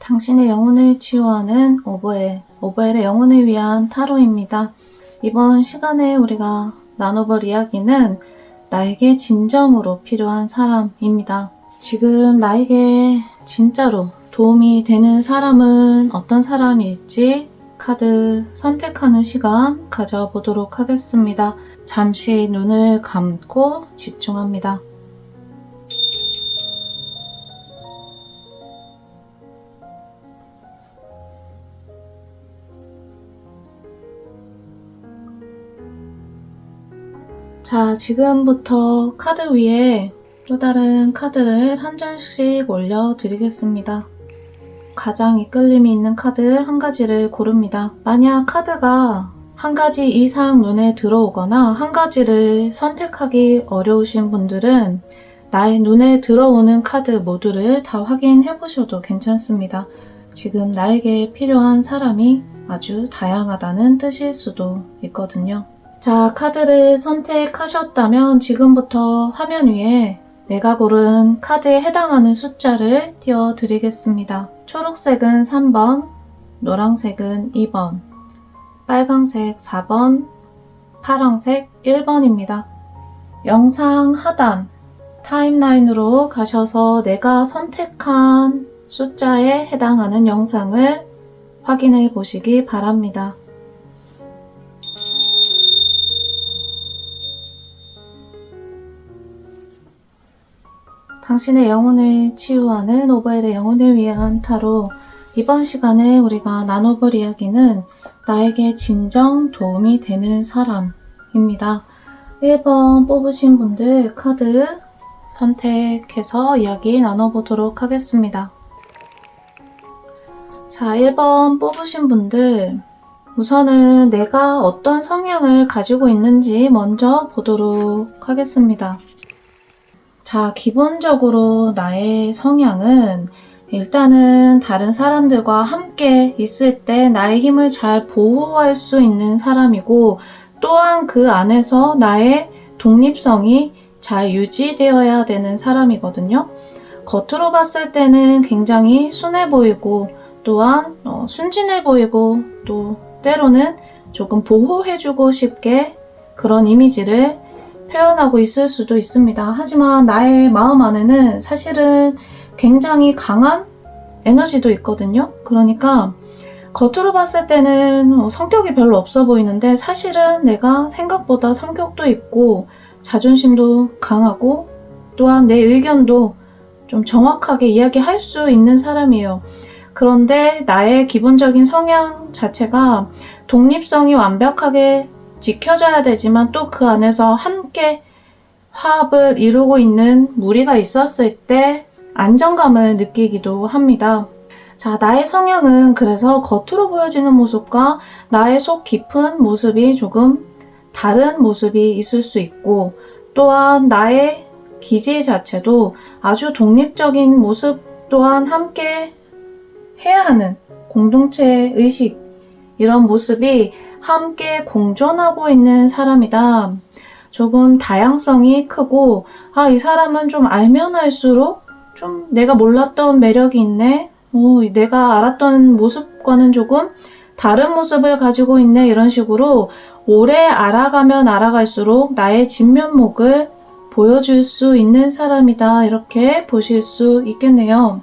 당신의 영혼을 치유하는 오보엘의 영혼을 위한 타로입니다. 이번 시간에 우리가 나눠볼 이야기는 나에게 진정으로 필요한 사람입니다. 지금 나에게 진짜로 도움이 되는 사람은 어떤 사람일지 카드 선택하는 시간 가져보도록 하겠습니다. 잠시 눈을 감고 집중합니다. 자, 지금부터 카드 위에 또 다른 카드를 한 장씩 올려드리겠습니다. 가장 이끌림이 있는 카드 한 가지를 고릅니다. 만약 카드가 한 가지 이상 눈에 들어오거나 한 가지를 선택하기 어려우신 분들은 나의 눈에 들어오는 카드 모두를 다 확인해 보셔도 괜찮습니다. 지금 나에게 필요한 사람이 아주 다양하다는 뜻일 수도 있거든요. 자, 카드를 선택하셨다면 지금부터 화면 위에 내가 고른 카드에 해당하는 숫자를 띄워드리겠습니다. 초록색은 3번, 노란색은 2번, 빨강색 4번, 파랑색 1번입니다. 영상 하단 타임라인으로 가셔서 내가 선택한 숫자에 해당하는 영상을 확인해 보시기 바랍니다. 당신의 영혼을 치유하는 오보엘의 영혼을 위한 타로. 이번 시간에 우리가 나눠볼 이야기는 나에게 진정 도움이 되는 사람입니다. 1번 뽑으신 분들 카드 선택해서 이야기 나눠보도록 하겠습니다. 자, 1번 뽑으신 분들 우선은 내가 어떤 성향을 가지고 있는지 먼저 보도록 하겠습니다. 자, 기본적으로 나의 성향은 일단은 다른 사람들과 함께 있을 때 나의 힘을 잘 보호할 수 있는 사람이고, 또한 그 안에서 나의 독립성이 잘 유지되어야 되는 사람이거든요. 겉으로 봤을 때는 굉장히 순해 보이고, 또한 순진해 보이고, 또 때로는 조금 보호해주고 싶게 그런 이미지를 표현하고 있을 수도 있습니다. 하지만 나의 마음 안에는 사실은 굉장히 강한 에너지도 있거든요. 그러니까 겉으로 봤을 때는 성격이 별로 없어 보이는데 사실은 내가 생각보다 성격도 있고 자존심도 강하고 또한 내 의견도 좀 정확하게 이야기할 수 있는 사람이에요. 그런데 나의 기본적인 성향 자체가 독립성이 완벽하게 지켜져야 되지만 또 그 안에서 함께 화합을 이루고 있는 무리가 있었을 때 안정감을 느끼기도 합니다. 자, 나의 성향은 그래서 겉으로 보여지는 모습과 나의 속 깊은 모습이 조금 다른 모습이 있을 수 있고, 또한 나의 기질 자체도 아주 독립적인 모습 또한 함께 해야 하는 공동체 의식, 이런 모습이 함께 공존하고 있는 사람이다. 조금 다양성이 크고, 이 사람은 좀 알면 알수록 좀 내가 몰랐던 매력이 있네. 내가 알았던 모습과는 조금 다른 모습을 가지고 있네. 이런 식으로 오래 알아가면 알아갈수록 나의 진면목을 보여줄 수 있는 사람이다. 이렇게 보실 수 있겠네요.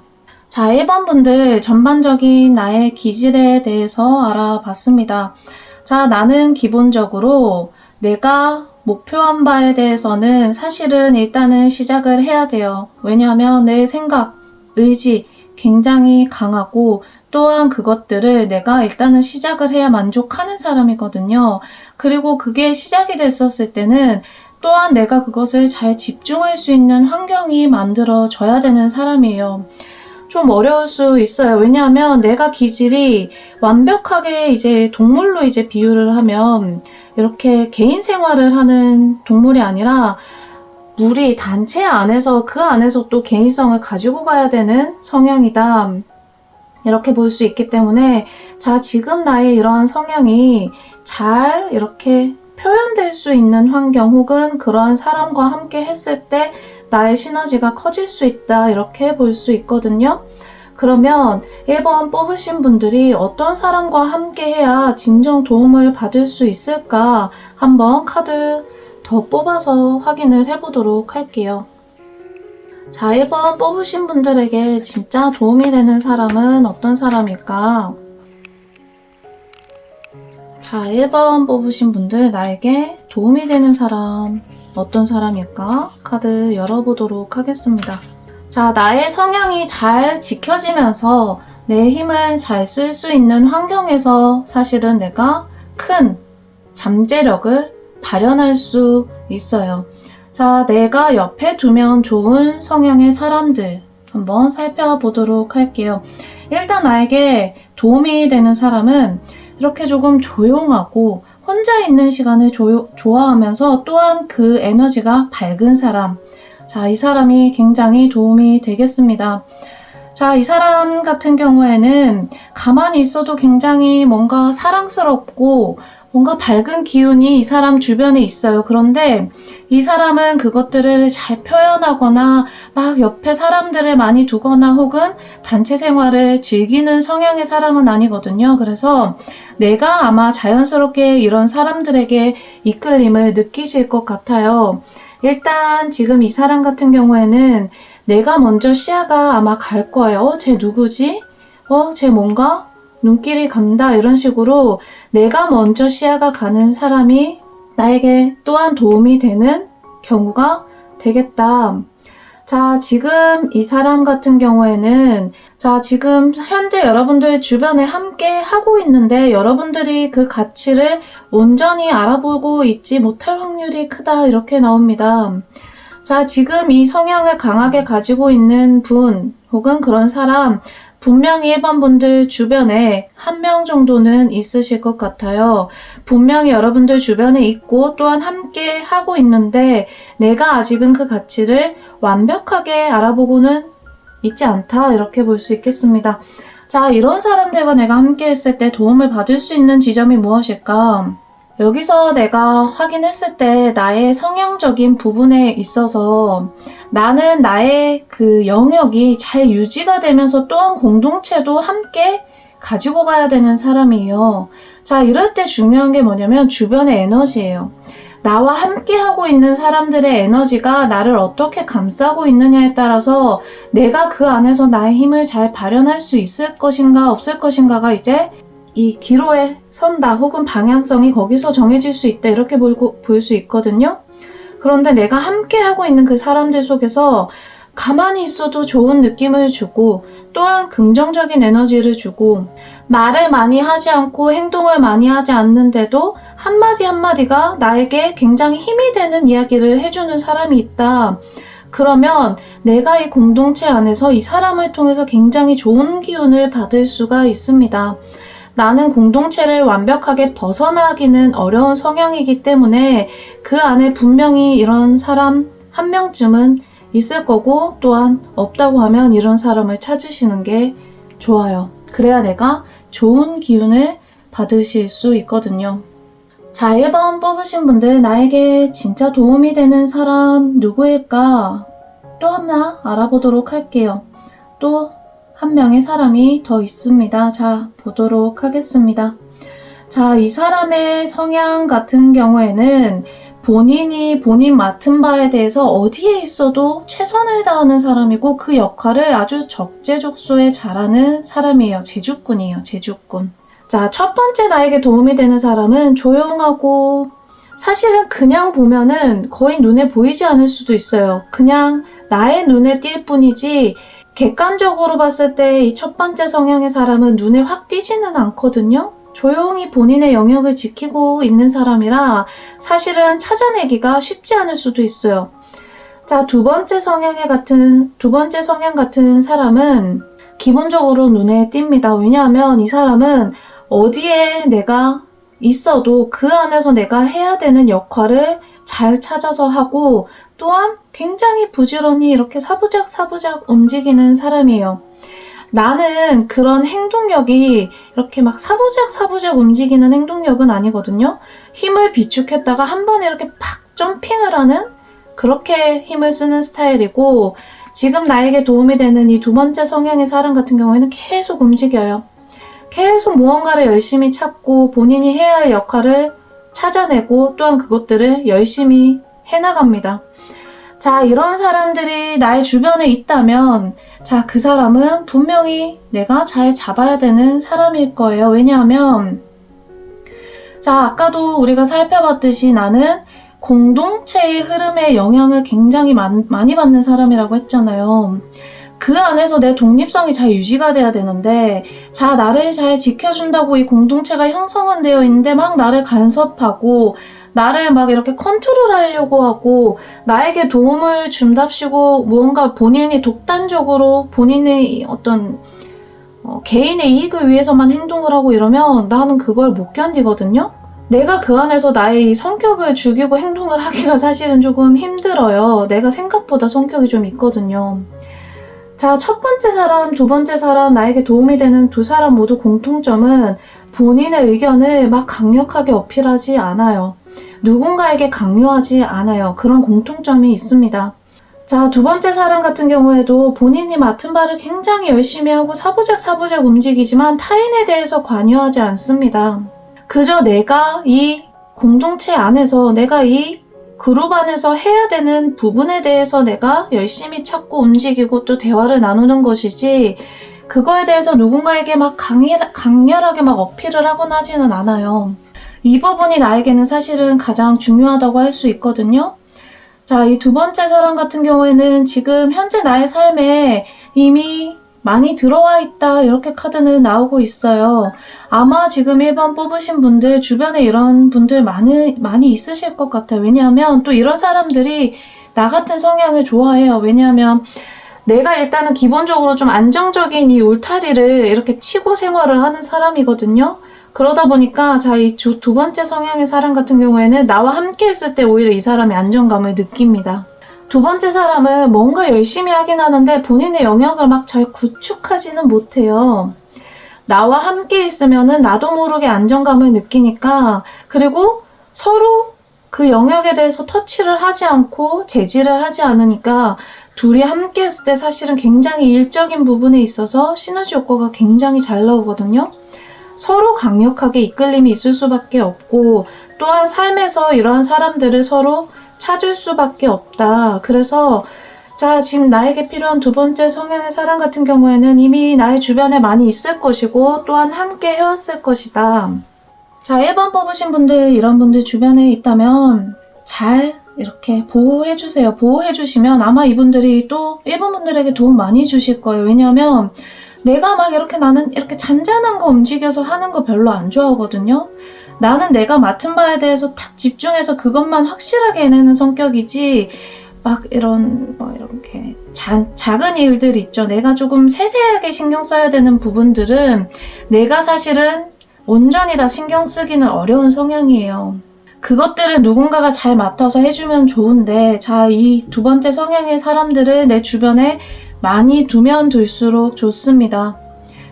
자, 1번 분들 전반적인 나의 기질에 대해서 알아봤습니다. 자, 나는 기본적으로 내가 목표한 바에 대해서는 사실은 일단은 시작을 해야 돼요. 왜냐하면 내 생각, 의지 굉장히 강하고 또한 그것들을 내가 일단은 시작을 해야 만족하는 사람이거든요. 그리고 그게 시작이 됐었을 때는 또한 내가 그것을 잘 집중할 수 있는 환경이 만들어져야 되는 사람이에요. 좀 어려울 수 있어요. 왜냐하면 내가 기질이 완벽하게 이제 동물로 이제 비유를 하면 이렇게 개인 생활을 하는 동물이 아니라 무리, 단체 안에서 그 안에서 또 개인성을 가지고 가야 되는 성향이다. 이렇게 볼 수 있기 때문에 자, 지금 나의 이러한 성향이 잘 이렇게 표현될 수 있는 환경 혹은 그러한 사람과 함께 했을 때 나의 시너지가 커질 수 있다. 이렇게 볼 수 있거든요. 그러면 1번 뽑으신 분들이 어떤 사람과 함께 해야 진정 도움을 받을 수 있을까 한번 카드 더 뽑아서 확인을 해보도록 할게요. 자, 1번 뽑으신 분들에게 진짜 도움이 되는 사람은 어떤 사람일까? 자, 1번 뽑으신 분들, 나에게 도움이 되는 사람 어떤 사람일까? 카드 열어보도록 하겠습니다. 자, 나의 성향이 잘 지켜지면서 내 힘을 잘 쓸 수 있는 환경에서 사실은 내가 큰 잠재력을 발현할 수 있어요. 자, 내가 옆에 두면 좋은 성향의 사람들 한번 살펴보도록 할게요. 일단 나에게 도움이 되는 사람은 이렇게 조금 조용하고 혼자 있는 시간을 좋아하면서 또한 그 에너지가 밝은 사람. 자, 이 사람이 굉장히 도움이 되겠습니다. 자, 이 사람 같은 경우에는 가만히 있어도 굉장히 뭔가 사랑스럽고 뭔가 밝은 기운이 이 사람 주변에 있어요. 그런데 이 사람은 그것들을 잘 표현하거나 막 옆에 사람들을 많이 두거나 혹은 단체 생활을 즐기는 성향의 사람은 아니거든요. 그래서 내가 아마 자연스럽게 이런 사람들에게 이끌림을 느끼실 것 같아요. 일단 지금 이 사람 같은 경우에는 내가 먼저 시야가 아마 갈 거예요. 쟤 누구지? 쟤 뭔가? 눈길이 간다 이런 식으로 내가 먼저 시야가 가는 사람이 나에게 또한 도움이 되는 경우가 되겠다. 자, 지금 이 사람 같은 경우에는 지금 현재 여러분들 주변에 함께 하고 있는데 여러분들이 그 가치를 온전히 알아보고 있지 못할 확률이 크다 이렇게 나옵니다. 자, 지금 이 성향을 강하게 가지고 있는 분 혹은 그런 사람 분명히 1번 분들 주변에 한 명 정도는 있으실 것 같아요. 분명히 여러분들 주변에 있고 또한 함께 하고 있는데 내가 아직은 그 가치를 완벽하게 알아보고는 있지 않다 이렇게 볼 수 있겠습니다. 자, 이런 사람들과 내가 함께 했을 때 도움을 받을 수 있는 지점이 무엇일까? 여기서 내가 확인했을 때 나의 성향적인 부분에 있어서 나는 나의 그 영역이 잘 유지가 되면서 또한 공동체도 함께 가지고 가야 되는 사람이에요. 자, 이럴 때 중요한 게 뭐냐면 주변의 에너지예요. 나와 함께 하고 있는 사람들의 에너지가 나를 어떻게 감싸고 있느냐에 따라서 내가 그 안에서 나의 힘을 잘 발현할 수 있을 것인가 없을 것인가가 이제 이 기로에 선다 혹은 방향성이 거기서 정해질 수 있다 이렇게 볼 수 있거든요. 그런데 내가 함께 하고 있는 그 사람들 속에서 가만히 있어도 좋은 느낌을 주고 또한 긍정적인 에너지를 주고 말을 많이 하지 않고 행동을 많이 하지 않는데도 한마디 한마디가 나에게 굉장히 힘이 되는 이야기를 해주는 사람이 있다. 그러면 내가 이 공동체 안에서 이 사람을 통해서 굉장히 좋은 기운을 받을 수가 있습니다. 나는 공동체를 완벽하게 벗어나기는 어려운 성향이기 때문에 그 안에 분명히 이런 사람 한 명쯤은 있을 거고 또한 없다고 하면 이런 사람을 찾으시는 게 좋아요. 그래야 내가 좋은 기운을 받으실 수 있거든요. 자, 1번 뽑으신 분들 나에게 진짜 도움이 되는 사람 누구일까? 또 하나 알아보도록 할게요. 또 한 명의 사람이 더 있습니다. 자, 보도록 하겠습니다. 자, 이 사람의 성향 같은 경우에는 본인이 본인 맡은 바에 대해서 어디에 있어도 최선을 다하는 사람이고 그 역할을 아주 적재적소에 잘하는 사람이에요. 제주꾼이에요. 제주꾼. 자, 첫 번째 나에게 도움이 되는 사람은 조용하고 사실은 그냥 보면은 거의 눈에 보이지 않을 수도 있어요. 그냥 나의 눈에 띌 뿐이지 객관적으로 봤을 때 이 첫 번째 성향의 사람은 눈에 확 띄지는 않거든요. 조용히 본인의 영역을 지키고 있는 사람이라 사실은 찾아내기가 쉽지 않을 수도 있어요. 자, 두 번째 성향 같은 사람은 기본적으로 눈에 띕니다. 왜냐하면 이 사람은 어디에 내가 있어도 그 안에서 내가 해야 되는 역할을 잘 찾아서 하고 또한 굉장히 부지런히 이렇게 사부작 움직이는 사람이에요. 나는 그런 행동력이 이렇게 막 사부작 움직이는 행동력은 아니거든요. 힘을 비축했다가 한 번에 이렇게 팍 점핑을 하는 그렇게 힘을 쓰는 스타일이고 지금 나에게 도움이 되는 이 두 번째 성향의 사람 같은 경우에는 계속 움직여요. 계속 무언가를 열심히 찾고 본인이 해야 할 역할을 찾아내고 또한 그것들을 열심히 해나갑니다. 자, 이런 사람들이 나의 주변에 있다면 자, 그 사람은 분명히 내가 잘 잡아야 되는 사람일 거예요. 왜냐하면 자, 아까도 우리가 살펴봤듯이 나는 공동체의 흐름에 영향을 굉장히 많이 받는 사람이라고 했잖아요. 그 안에서 내 독립성이 잘 유지가 돼야 되는데 자, 나를 잘 지켜준다고 이 공동체가 형성은 되어 있는데 막 나를 간섭하고 나를 막 이렇게 컨트롤하려고 하고 나에게 도움을 준답시고 무언가 본인이 독단적으로 본인의 어떤 개인의 이익을 위해서만 행동을 하고 이러면 나는 그걸 못 견디거든요. 내가 그 안에서 나의 성격을 죽이고 행동을 하기가 사실은 조금 힘들어요. 내가 생각보다 성격이 좀 있거든요. 자, 첫 번째 사람, 두 번째 사람, 나에게 도움이 되는 두 사람 모두 공통점은 본인의 의견을 막 강력하게 어필하지 않아요. 누군가에게 강요하지 않아요. 그런 공통점이 있습니다. 자, 두 번째 사람 같은 경우에도 본인이 맡은 바를 굉장히 열심히 하고 사부작 움직이지만 타인에 대해서 관여하지 않습니다. 그저 내가 이 공동체 안에서 내가 이 그룹 안에서 해야 되는 부분에 대해서 내가 열심히 찾고 움직이고 또 대화를 나누는 것이지 그거에 대해서 누군가에게 막 강렬하게 막 어필을 하거나 하지는 않아요. 이 부분이 나에게는 사실은 가장 중요하다고 할 수 있거든요. 자, 이 두 번째 사람 같은 경우에는 지금 현재 나의 삶에 이미 많이 들어와 있다 이렇게 카드는 나오고 있어요. 아마 지금 1번 뽑으신 분들 주변에 이런 분들 많이 있으실 것 같아요. 왜냐하면 또 이런 사람들이 나 같은 성향을 좋아해요. 왜냐하면 내가 일단은 기본적으로 좀 안정적인 이 울타리를 이렇게 치고 생활을 하는 사람이거든요. 그러다 보니까 자, 이 두 번째 성향의 사람 같은 경우에는 나와 함께 했을 때 오히려 이 사람의 안정감을 느낍니다. 두 번째 사람은 뭔가 열심히 하긴 하는데 본인의 영역을 막 잘 구축하지는 못해요. 나와 함께 있으면은 나도 모르게 안정감을 느끼니까 그리고 서로 그 영역에 대해서 터치를 하지 않고 제지를 하지 않으니까 둘이 함께 했을 때 사실은 굉장히 일적인 부분에 있어서 시너지 효과가 굉장히 잘 나오거든요. 서로 강력하게 이끌림이 있을 수밖에 없고 또한 삶에서 이러한 사람들을 서로 찾을 수밖에 없다. 그래서 자, 지금 나에게 필요한 두 번째 성향의 사람 같은 경우에는 이미 나의 주변에 많이 있을 것이고 또한 함께 해왔을 것이다. 자, 1번 뽑으신 분들 이런 분들 주변에 있다면 잘 이렇게 보호해주세요. 보호해주시면 아마 이분들이 또 1번 분들에게 도움 많이 주실 거예요. 왜냐하면 내가 막 이렇게 나는 이렇게 잔잔한 거 움직여서 하는 거 별로 안 좋아하거든요. 나는 내가 맡은 바에 대해서 탁 집중해서 그것만 확실하게 해내는 성격이지 막 이런 뭐 이렇게 작은 일들 있죠. 내가 조금 세세하게 신경 써야 되는 부분들은 내가 사실은 온전히 다 신경 쓰기는 어려운 성향이에요. 그것들을 누군가가 잘 맡아서 해주면 좋은데 자, 이 두 번째 성향의 사람들을 내 주변에 많이 두면 둘수록 좋습니다.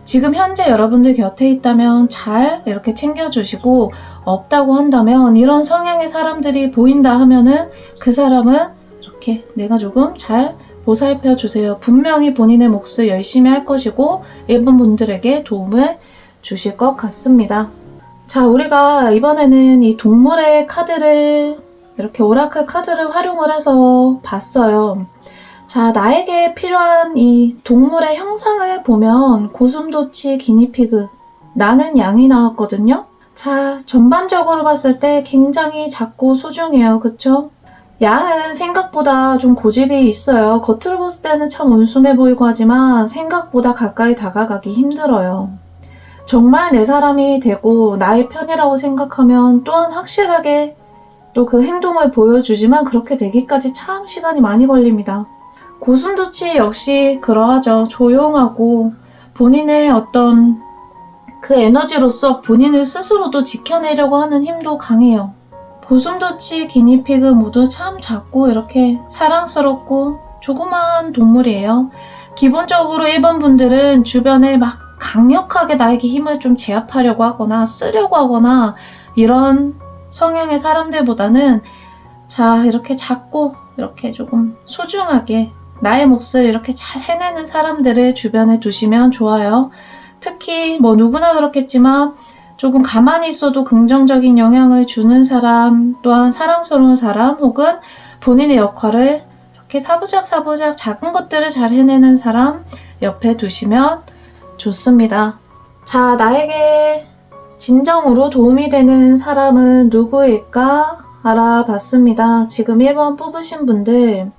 지금 현재 여러분들 곁에 있다면 잘 이렇게 챙겨주시고 없다고 한다면 이런 성향의 사람들이 보인다 하면은 그 사람은 이렇게 내가 조금 잘 보살펴 주세요. 분명히 본인의 몫을 열심히 할 것이고 일본 분들에게 도움을 주실 것 같습니다. 자, 우리가 이번에는 이 동물의 카드를 이렇게 오라클 카드를 활용을 해서 봤어요. 자, 나에게 필요한 이 동물의 형상을 보면 고슴도치, 기니피그, 나는 양이 나왔거든요. 자, 전반적으로 봤을 때 굉장히 작고 소중해요. 그쵸? 양은 생각보다 좀 고집이 있어요. 겉으로 봤을 때는 참 온순해 보이고 하지만 생각보다 가까이 다가가기 힘들어요. 정말 내 사람이 되고 나의 편이라고 생각하면 또한 확실하게 또 그 행동을 보여주지만 그렇게 되기까지 참 시간이 많이 걸립니다. 고슴도치 역시 그러하죠. 조용하고 본인의 어떤 그 에너지로서 본인을 스스로도 지켜내려고 하는 힘도 강해요. 고슴도치, 기니피그 모두 참 작고 이렇게 사랑스럽고 조그마한 동물이에요. 기본적으로 1번 분들은 주변에 막 강력하게 나에게 힘을 좀 제압하려고 하거나 쓰려고 하거나 이런 성향의 사람들보다는 자, 이렇게 작고 이렇게 조금 소중하게 나의 몫을 이렇게 잘 해내는 사람들을 주변에 두시면 좋아요. 특히 뭐 누구나 그렇겠지만 조금 가만히 있어도 긍정적인 영향을 주는 사람, 또한 사랑스러운 사람, 혹은 본인의 역할을 이렇게 사부작 작은 것들을 잘 해내는 사람 옆에 두시면 좋습니다. 자, 나에게 진정으로 도움이 되는 사람은 누구일까 알아봤습니다. 지금 1번 뽑으신 분들,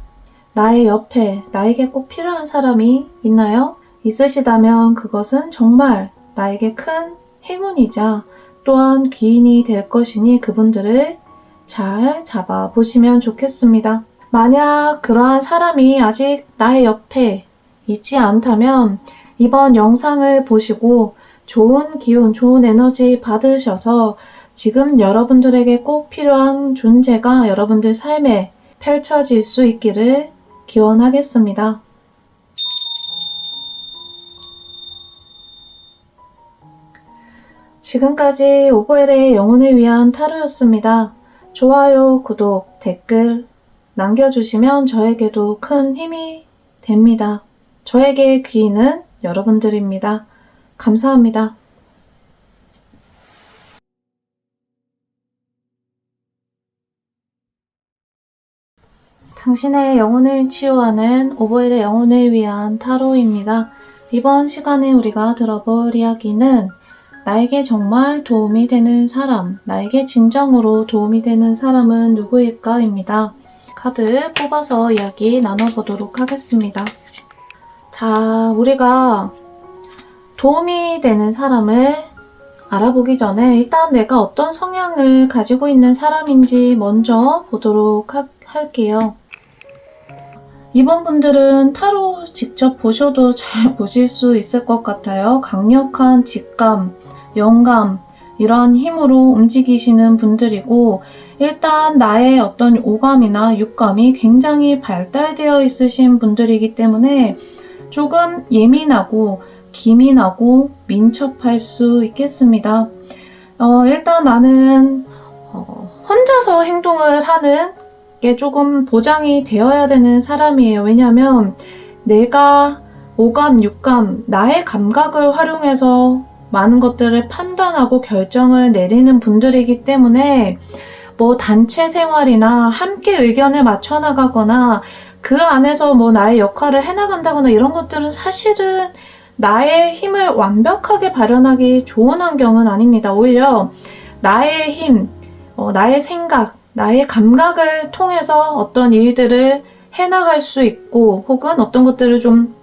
나의 옆에 나에게 꼭 필요한 사람이 있나요? 있으시다면 그것은 정말 나에게 큰 행운이자 또한 귀인이 될 것이니 그분들을 잘 잡아보시면 좋겠습니다. 만약 그러한 사람이 아직 나의 옆에 있지 않다면 이번 영상을 보시고 좋은 기운, 좋은 에너지 받으셔서 지금 여러분들에게 꼭 필요한 존재가 여러분들 삶에 펼쳐질 수 있기를 기원하겠습니다. 지금까지 오보엘의 영혼을 위한 타로였습니다. 좋아요, 구독, 댓글 남겨주시면 저에게도 큰 힘이 됩니다. 저에게 귀인은 여러분들입니다. 감사합니다. 당신의 영혼을 치유하는 오보엘의 영혼을 위한 타로입니다. 이번 시간에 우리가 들어볼 이야기는 나에게 정말 도움이 되는 사람, 나에게 진정으로 도움이 되는 사람은 누구일까입니다. 카드 뽑아서 이야기 나눠보도록 하겠습니다. 자, 우리가 도움이 되는 사람을 알아보기 전에 일단 내가 어떤 성향을 가지고 있는 사람인지 먼저 보도록 할게요. 이번 분들은 타로 직접 보셔도 잘 보실 수 있을 것 같아요. 강력한 직감, 영감, 이런 힘으로 움직이시는 분들이고, 일단 나의 어떤 오감이나 육감이 굉장히 발달되어 있으신 분들이기 때문에 조금 예민하고 기민하고 민첩할 수 있겠습니다. 일단 나는 혼자서 행동을 하는 게 조금 보장이 되어야 되는 사람이에요. 왜냐하면 내가 오감, 육감, 나의 감각을 활용해서 많은 것들을 판단하고 결정을 내리는 분들이기 때문에 뭐 단체 생활이나 함께 의견을 맞춰 나가거나 그 안에서 뭐 나의 역할을 해나간다거나 이런 것들은 사실은 나의 힘을 완벽하게 발현하기 좋은 환경은 아닙니다. 오히려 나의 힘, 나의 생각, 나의 감각을 통해서 어떤 일들을 해나갈 수 있고 혹은 어떤 것들을 좀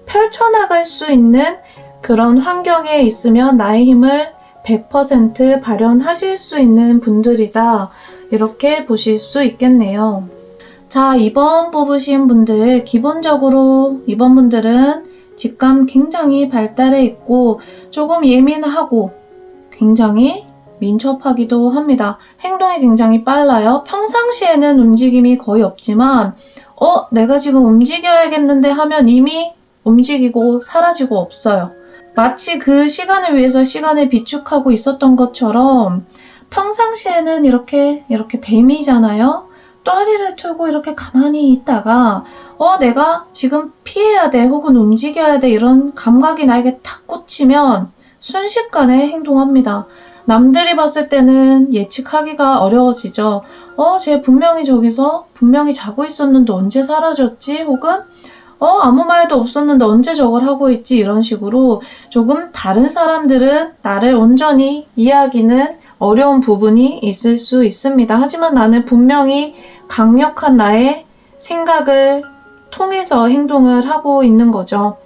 펼쳐나갈 수 있는 그런 환경에 있으면 나의 힘을 100% 발현하실 수 있는 분들이다. 이렇게 보실 수 있겠네요. 자, 2번 뽑으신 분들, 기본적으로 이번 분들은 직감 굉장히 발달해 있고 조금 예민하고 굉장히 민첩하기도 합니다. 행동이 굉장히 빨라요. 평상시에는 움직임이 거의 없지만 내가 지금 움직여야겠는데 하면 이미 움직이고 사라지고 없어요. 마치 그 시간을 위해서 시간을 비축하고 있었던 것처럼 평상시에는 이렇게 뱀이잖아요. 또아리를 틀고 이렇게 가만히 있다가 내가 지금 피해야 돼 혹은 움직여야 돼 이런 감각이 나에게 탁 꽂히면 순식간에 행동합니다. 남들이 봤을 때는 예측하기가 어려워지죠. 쟤 분명히 저기서 분명히 자고 있었는데 언제 사라졌지? 혹은 아무 말도 없었는데 언제 저걸 하고 있지? 이런 식으로 조금 다른 사람들은 나를 온전히 이해하기는 어려운 부분이 있을 수 있습니다. 하지만 나는 분명히 강력한 나의 생각을 통해서 행동을 하고 있는 거죠.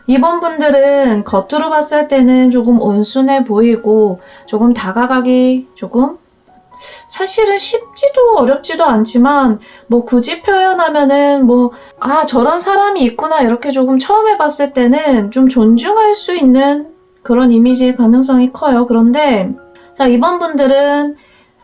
이번 분들은 겉으로 봤을 때는 조금 온순해 보이고 조금 다가가기 조금 사실은 쉽지도 어렵지도 않지만 뭐 굳이 표현하면은 저런 사람이 있구나 이렇게 조금 처음에 봤을 때는 좀 존중할 수 있는 그런 이미지일 가능성이 커요. 그런데 자, 이번 분들은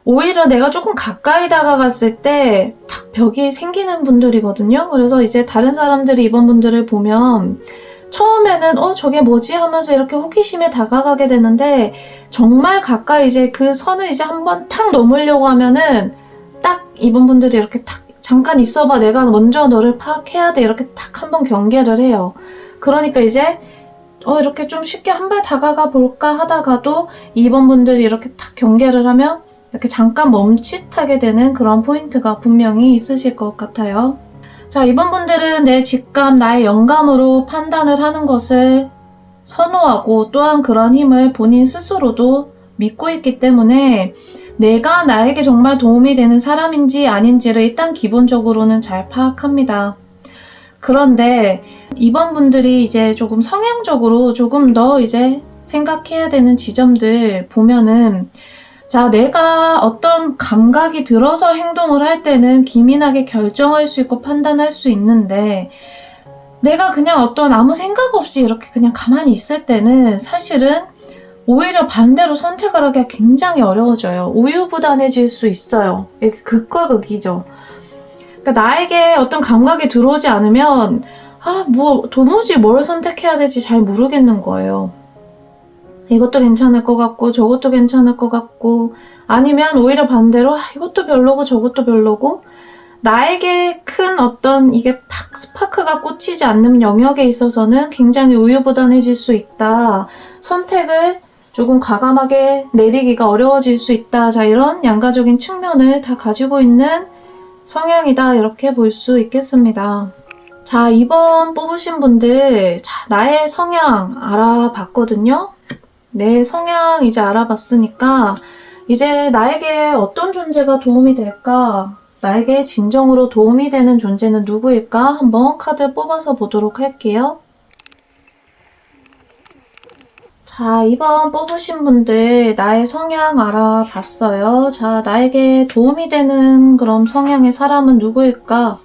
오히려 내가 조금 가까이 다가갔을 때 탁 벽이 생기는 분들이거든요. 그래서 이제 다른 사람들이 이번 분들을 보면 처음에는 저게 뭐지 하면서 이렇게 호기심에 다가가게 되는데 정말 가까이 이제 그 선을 이제 한번 탁 넘으려고 하면은 딱 이번 분들이 이렇게 탁 잠깐 있어봐. 내가 먼저 너를 파악해야 돼. 이렇게 탁 한번 경계를 해요. 그러니까 이제 이렇게 좀 쉽게 한 발 다가가 볼까 하다가도 2번 분들이 이렇게 탁 경계를 하면 이렇게 잠깐 멈칫하게 되는 그런 포인트가 분명히 있으실 것 같아요. 자, 2번 분들은 내 직감, 나의 영감으로 판단을 하는 것을 선호하고 또한 그런 힘을 본인 스스로도 믿고 있기 때문에 내가 나에게 정말 도움이 되는 사람인지 아닌지를 일단 기본적으로는 잘 파악합니다. 그런데 이번 분들이 이제 조금 성향적으로 조금 더 이제 생각해야 되는 지점들 보면은, 자, 내가 어떤 감각이 들어서 행동을 할 때는 기민하게 결정할 수 있고 판단할 수 있는데, 내가 그냥 어떤 아무 생각 없이 이렇게 그냥 가만히 있을 때는 사실은 오히려 반대로 선택을 하기가 굉장히 어려워져요. 우유부단해질 수 있어요. 이게 극과 극이죠. 그러니까 나에게 어떤 감각이 들어오지 않으면 도무지 뭘 선택해야 될지 잘 모르겠는 거예요. 이것도 괜찮을 것 같고 저것도 괜찮을 것 같고, 아니면 오히려 반대로 이것도 별로고 저것도 별로고, 나에게 큰 어떤 이게 팍 스파크가 꽂히지 않는 영역에 있어서는 굉장히 우유부단해질 수 있다. 선택을 조금 과감하게 내리기가 어려워질 수 있다. 자, 이런 양가적인 측면을 다 가지고 있는 성향이다. 이렇게 볼 수 있겠습니다. 자, 2번 뽑으신 분들, 자, 나의 성향 알아봤거든요. 내 성향 이제 알아봤으니까 이제 나에게 어떤 존재가 도움이 될까? 나에게 진정으로 도움이 되는 존재는 누구일까? 한번 카드 뽑아서 보도록 할게요. 자, 2번 뽑으신 분들 나의 성향 알아봤어요. 자, 나에게 도움이 되는 그런 성향의 사람은 누구일까?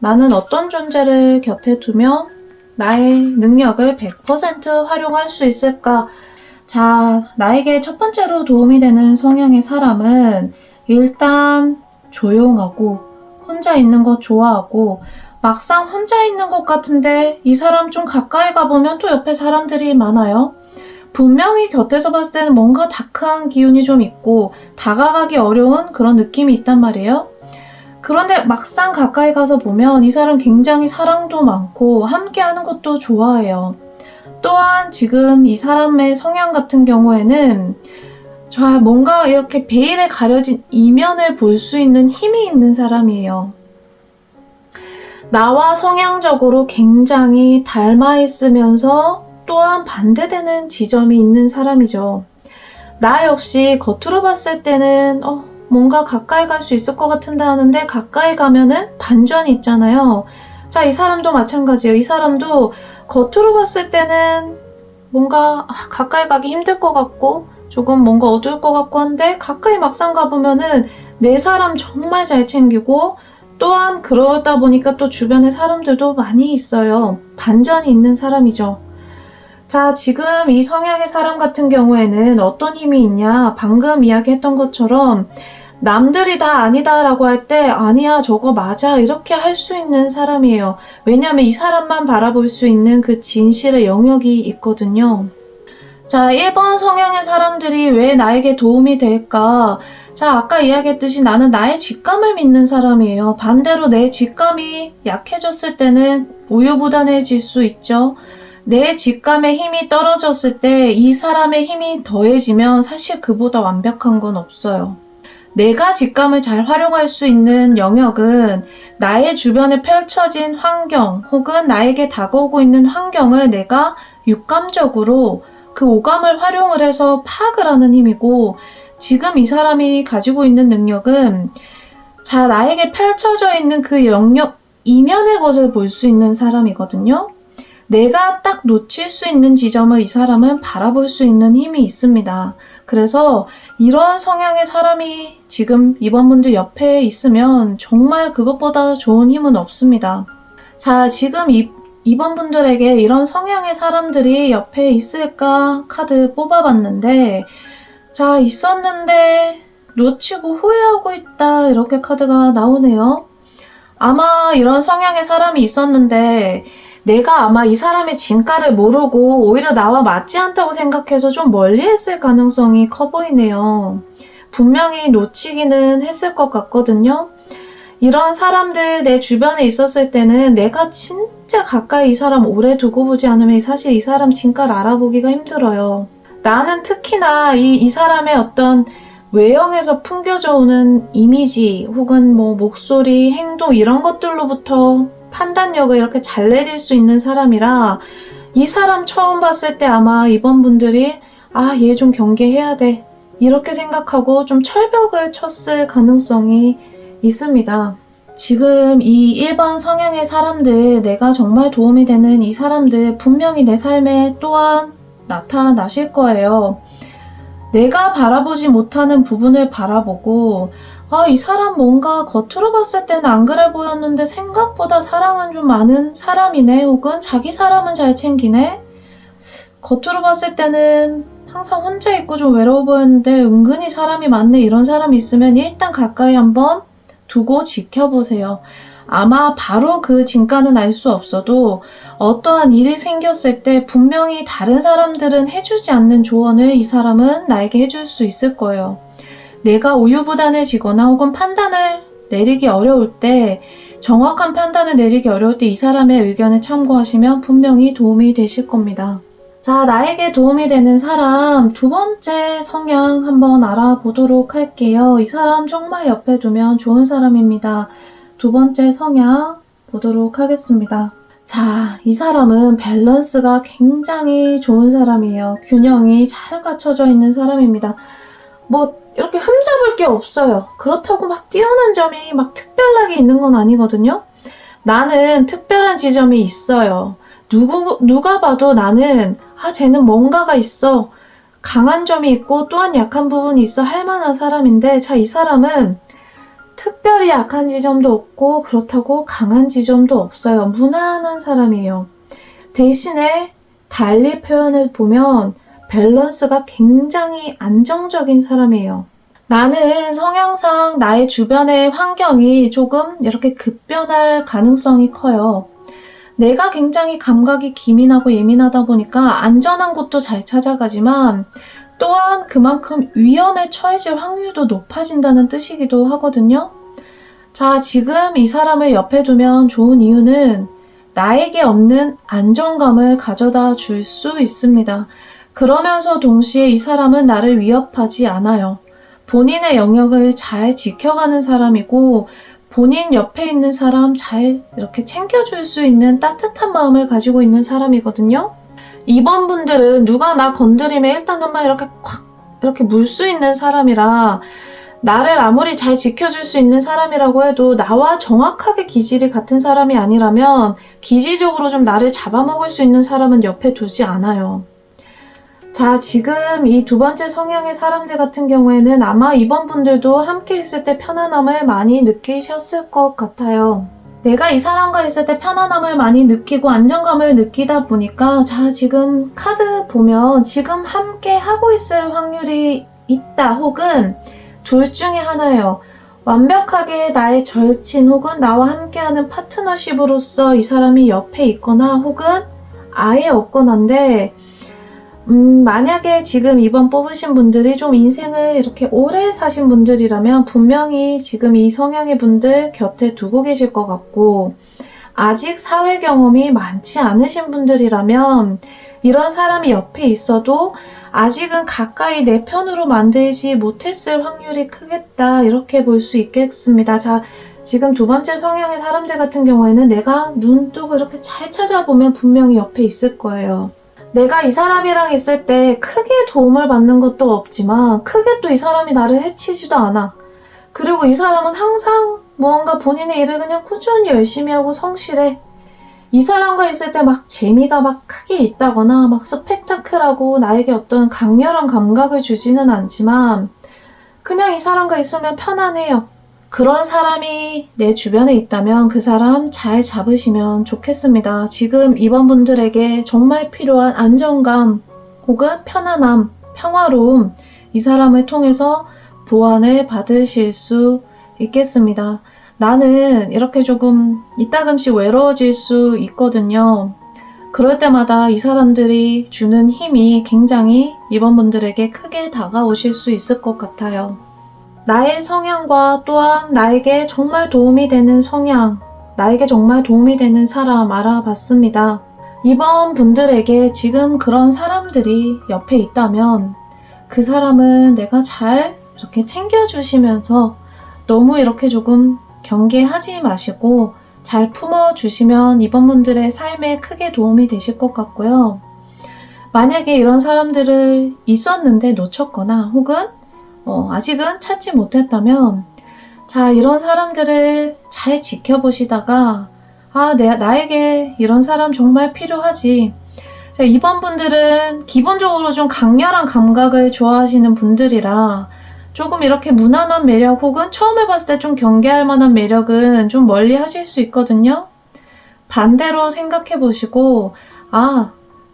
나는 어떤 존재를 곁에 두면 나의 능력을 100% 활용할 수 있을까? 자, 나에게 첫 번째로 도움이 되는 성향의 사람은 일단 조용하고 혼자 있는 거 좋아하고, 막상 혼자 있는 것 같은데 이 사람 좀 가까이 가보면 또 옆에 사람들이 많아요. 분명히 곁에서 봤을 때는 뭔가 다크한 기운이 좀 있고 다가가기 어려운 그런 느낌이 있단 말이에요. 그런데 막상 가까이 가서 보면 이 사람 굉장히 사랑도 많고 함께하는 것도 좋아해요. 또한 지금 이 사람의 성향 같은 경우에는 뭔가 이렇게 베일에 가려진 이면을 볼 수 있는 힘이 있는 사람이에요. 나와 성향적으로 굉장히 닮아 있으면서 또한 반대되는 지점이 있는 사람이죠. 나 역시 겉으로 봤을 때는 뭔가 가까이 갈 수 있을 것 같은데 하는데 가까이 가면은 반전이 있잖아요. 자, 이 사람도 마찬가지예요. 이 사람도 겉으로 봤을 때는 뭔가 가까이 가기 힘들 것 같고 조금 뭔가 어두울 것 같고 한데 가까이 막상 가보면은 내 사람 정말 잘 챙기고, 또한 그러다 보니까 또 주변에 사람들도 많이 있어요. 반전이 있는 사람이죠. 자, 지금 이 성향의 사람 같은 경우에는 어떤 힘이 있냐? 방금 이야기했던 것처럼 남들이 다 아니다 라고 할 때 아니야 저거 맞아 이렇게 할 수 있는 사람이에요. 왜냐하면 이 사람만 바라볼 수 있는 그 진실의 영역이 있거든요. 자, 1번 성향의 사람들이 왜 나에게 도움이 될까? 자, 아까 이야기했듯이 나는 나의 직감을 믿는 사람이에요. 반대로 내 직감이 약해졌을 때는 우유부단해질 수 있죠. 내 직감의 힘이 떨어졌을 때 이 사람의 힘이 더해지면 사실 그보다 완벽한 건 없어요. 내가 직감을 잘 활용할 수 있는 영역은 나의 주변에 펼쳐진 환경 혹은 나에게 다가오고 있는 환경을 내가 육감적으로 그 오감을 활용을 해서 파악을 하는 힘이고, 지금 이 사람이 가지고 있는 능력은 자, 나에게 펼쳐져 있는 그 영역 이면의 것을 볼 수 있는 사람이거든요. 내가 딱 놓칠 수 있는 지점을 이 사람은 바라볼 수 있는 힘이 있습니다. 그래서 이런 성향의 사람이 지금 이번 분들 옆에 있으면 정말 그것보다 좋은 힘은 없습니다. 자, 지금 이번 분들에게 이런 성향의 사람들이 옆에 있을까 카드 뽑아봤는데, 자, 있었는데 놓치고 후회하고 있다 이렇게 카드가 나오네요. 아마 이런 성향의 사람이 있었는데 내가 아마 이 사람의 진가를 모르고 오히려 나와 맞지 않다고 생각해서 좀 멀리 했을 가능성이 커 보이네요. 분명히 놓치기는 했을 것 같거든요. 이런 사람들 내 주변에 있었을 때는 내가 진짜 가까이 이 사람 오래 두고 보지 않으면 사실 이 사람 진가를 알아보기가 힘들어요. 나는 특히나 이 사람의 어떤 외형에서 풍겨져 오는 이미지 혹은 뭐 목소리, 행동 이런 것들로부터 판단력을 이렇게 잘 내릴 수 있는 사람이라 이 사람 처음 봤을 때 아마 이번 분들이 얘 좀 경계해야 돼 이렇게 생각하고 좀 철벽을 쳤을 가능성이 있습니다. 지금 이 1번 성향의 사람들, 내가 정말 도움이 되는 이 사람들 분명히 내 삶에 또한 나타나실 거예요. 내가 바라보지 못하는 부분을 바라보고 이 사람 뭔가 겉으로 봤을 때는 안 그래 보였는데 생각보다 사랑은 좀 많은 사람이네, 혹은 자기 사람은 잘 챙기네. 겉으로 봤을 때는 항상 혼자 있고 좀 외로워 보였는데 은근히 사람이 많네. 이런 사람이 있으면 일단 가까이 한번 두고 지켜보세요. 아마 바로 그 진가는 알 수 없어도 어떠한 일이 생겼을 때 분명히 다른 사람들은 해주지 않는 조언을 이 사람은 나에게 해줄 수 있을 거예요. 내가 우유부단해지거나 혹은 판단을 내리기 어려울 때, 정확한 판단을 내리기 어려울 때 이 사람의 의견을 참고하시면 분명히 도움이 되실 겁니다. 자, 나에게 도움이 되는 사람 두 번째 성향 한번 알아보도록 할게요. 이 사람 정말 옆에 두면 좋은 사람입니다. 두 번째 성향 보도록 하겠습니다. 자, 이 사람은 밸런스가 굉장히 좋은 사람이에요. 균형이 잘 갖춰져 있는 사람입니다. 뭐 이렇게 흠잡을 게 없어요. 그렇다고 막 뛰어난 점이 막 특별하게 있는 건 아니거든요. 나는 특별한 지점이 있어요. 누가 봐도 나는 쟤는 뭔가가 있어. 강한 점이 있고 또한 약한 부분이 있어 할 만한 사람인데, 자, 이 사람은 특별히 약한 지점도 없고 그렇다고 강한 지점도 없어요. 무난한 사람이에요. 대신에 달리 표현해 보면 밸런스가 굉장히 안정적인 사람이에요. 나는 성향상 나의 주변의 환경이 조금 이렇게 급변할 가능성이 커요. 내가 굉장히 감각이 기민하고 예민하다 보니까 안전한 곳도 잘 찾아가지만 또한 그만큼 위험에 처해질 확률도 높아진다는 뜻이기도 하거든요. 자, 지금 이 사람을 옆에 두면 좋은 이유는 나에게 없는 안정감을 가져다 줄 수 있습니다. 그러면서 동시에 이 사람은 나를 위협하지 않아요. 본인의 영역을 잘 지켜가는 사람이고 본인 옆에 있는 사람 잘 이렇게 챙겨줄 수 있는 따뜻한 마음을 가지고 있는 사람이거든요. 이번 분들은 누가 나 건드리면 일단 한번 이렇게 콱 이렇게 물 수 있는 사람이라, 나를 아무리 잘 지켜줄 수 있는 사람이라고 해도 나와 정확하게 기질이 같은 사람이 아니라면 기질적으로 좀 나를 잡아먹을 수 있는 사람은 옆에 두지 않아요. 자, 지금 이 두 번째 성향의 사람들 같은 경우에는 아마 이번 분들도 함께 있을 때 편안함을 많이 느끼셨을 것 같아요. 내가 이 사람과 있을 때 편안함을 많이 느끼고 안정감을 느끼다 보니까, 자, 지금 카드 보면 지금 함께 하고 있을 확률이 있다, 혹은 둘 중에 하나예요. 완벽하게 나의 절친 혹은 나와 함께하는 파트너십으로서 이 사람이 옆에 있거나 혹은 아예 없거나인데, 만약에 지금 이번 뽑으신 분들이 좀 인생을 이렇게 오래 사신 분들이라면 분명히 지금 이 성향의 분들 곁에 두고 계실 것 같고, 아직 사회 경험이 많지 않으신 분들이라면 이런 사람이 옆에 있어도 아직은 가까이 내 편으로 만들지 못했을 확률이 크겠다, 이렇게 볼 수 있겠습니다. 자, 지금 두 번째 성향의 사람들 같은 경우에는 내가 눈 뜨고 이렇게 잘 찾아보면 분명히 옆에 있을 거예요. 내가 이 사람이랑 있을 때 크게 도움을 받는 것도 없지만 크게 또 이 사람이 나를 해치지도 않아. 그리고 이 사람은 항상 무언가 본인의 일을 그냥 꾸준히 열심히 하고 성실해. 이 사람과 있을 때 막 재미가 막 크게 있다거나 막 스펙타클하고 나에게 어떤 강렬한 감각을 주지는 않지만 그냥 이 사람과 있으면 편안해요. 그런 사람이 내 주변에 있다면 그 사람 잘 잡으시면 좋겠습니다. 지금 이번 분들에게 정말 필요한 안정감 혹은 편안함, 평화로움, 이 사람을 통해서 보완을 받으실 수 있겠습니다. 나는 이렇게 조금 이따금씩 외로워질 수 있거든요. 그럴 때마다 이 사람들이 주는 힘이 굉장히 이번 분들에게 크게 다가오실 수 있을 것 같아요. 나의 성향과 또한 나에게 정말 도움이 되는 성향, 나에게 정말 도움이 되는 사람 알아봤습니다. 이번 분들에게 지금 그런 사람들이 옆에 있다면 그 사람은 내가 잘 이렇게 챙겨주시면서 너무 이렇게 조금 경계하지 마시고 잘 품어주시면 이번 분들의 삶에 크게 도움이 되실 것 같고요. 만약에 이런 사람들을 있었는데 놓쳤거나 혹은 아직은 찾지 못했다면 자, 이런 사람들을 잘 지켜보시다가 나에게 이런 사람 정말 필요하지. 자, 이번 분들은 기본적으로 좀 강렬한 감각을 좋아하시는 분들이라 조금 이렇게 무난한 매력 혹은 처음에 봤을 때 좀 경계할 만한 매력은 좀 멀리 하실 수 있거든요. 반대로 생각해 보시고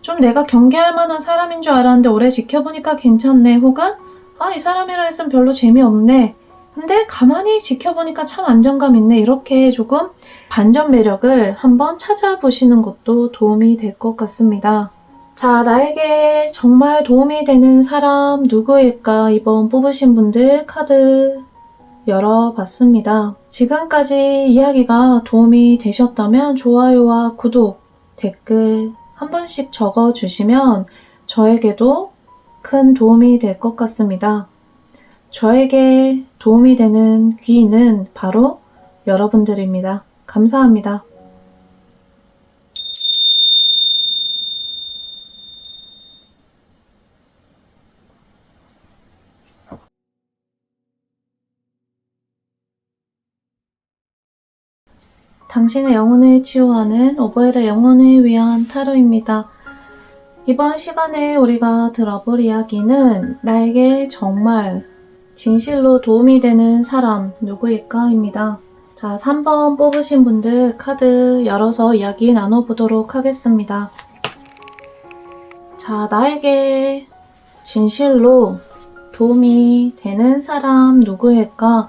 좀 내가 경계할 만한 사람인 줄 알았는데 오래 지켜보니까 괜찮네. 혹은 이 사람이랑 있으면 별로 재미없네. 근데 가만히 지켜보니까 참 안정감 있네. 이렇게 조금 반전 매력을 한번 찾아보시는 것도 도움이 될 것 같습니다. 자, 나에게 정말 도움이 되는 사람 누구일까? 이번 뽑으신 분들 카드 열어봤습니다. 지금까지 이야기가 도움이 되셨다면 좋아요와 구독, 댓글 한 번씩 적어주시면 저에게도 큰 도움이 될 것 같습니다. 저에게 도움이 되는 귀인은 바로 여러분들입니다. 감사합니다. 당신의 영혼을 치유하는 오보엘의 영혼을 위한 타로입니다. 이번 시간에 우리가 들어볼 이야기는 나에게 정말 진실로 도움이 되는 사람 누구일까입니다. 자, 3번 뽑으신 분들 카드 열어서 이야기 나눠보도록 하겠습니다. 자, 나에게 진실로 도움이 되는 사람 누구일까?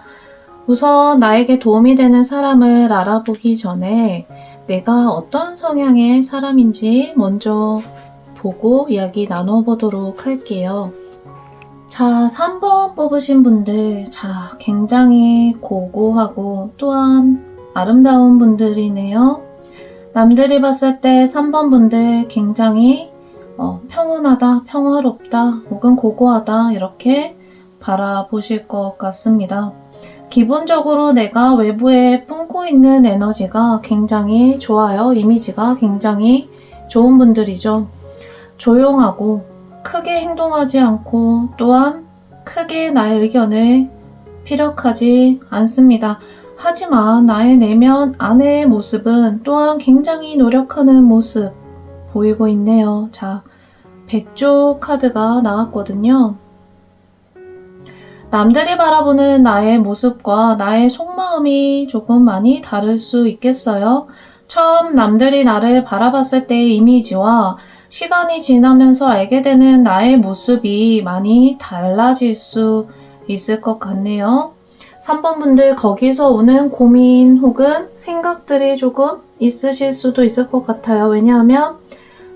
우선 나에게 도움이 되는 사람을 알아보기 전에 내가 어떤 성향의 사람인지 먼저 보고 이야기 나눠보도록 할게요. 자, 3번 뽑으신 분들, 자, 굉장히 고고하고 또한 아름다운 분들이네요. 남들이 봤을 때 3번 분들 굉장히 평온하다, 평화롭다, 혹은 고고하다 이렇게 바라보실 것 같습니다. 기본적으로 내가 외부에 뿜고 있는 에너지가 굉장히 좋아요. 이미지가 굉장히 좋은 분들이죠. 조용하고 크게 행동하지 않고 또한 크게 나의 의견을 피력하지 않습니다. 하지만 나의 내면 안의 모습은 또한 굉장히 노력하는 모습 보이고 있네요. 자, 백조 카드가 나왔거든요. 남들이 바라보는 나의 모습과 나의 속마음이 조금 많이 다를 수 있겠어요. 처음 남들이 나를 바라봤을 때의 이미지와 시간이 지나면서 알게 되는 나의 모습이 많이 달라질 수 있을 것 같네요. 3번 분들 거기서 오는 고민 혹은 생각들이 조금 있으실 수도 있을 것 같아요. 왜냐하면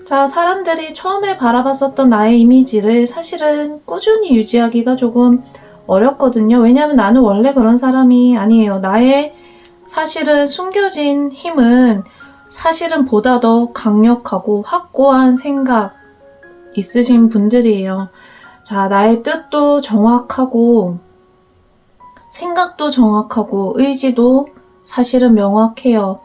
자, 사람들이 처음에 바라봤었던 나의 이미지를 사실은 꾸준히 유지하기가 조금 어렵거든요. 왜냐하면 나는 원래 그런 사람이 아니에요. 나의 사실은 숨겨진 힘은 사실은 보다 더 강력하고 확고한 생각 있으신 분들이에요. 자, 나의 뜻도 정확하고 생각도 정확하고 의지도 사실은 명확해요.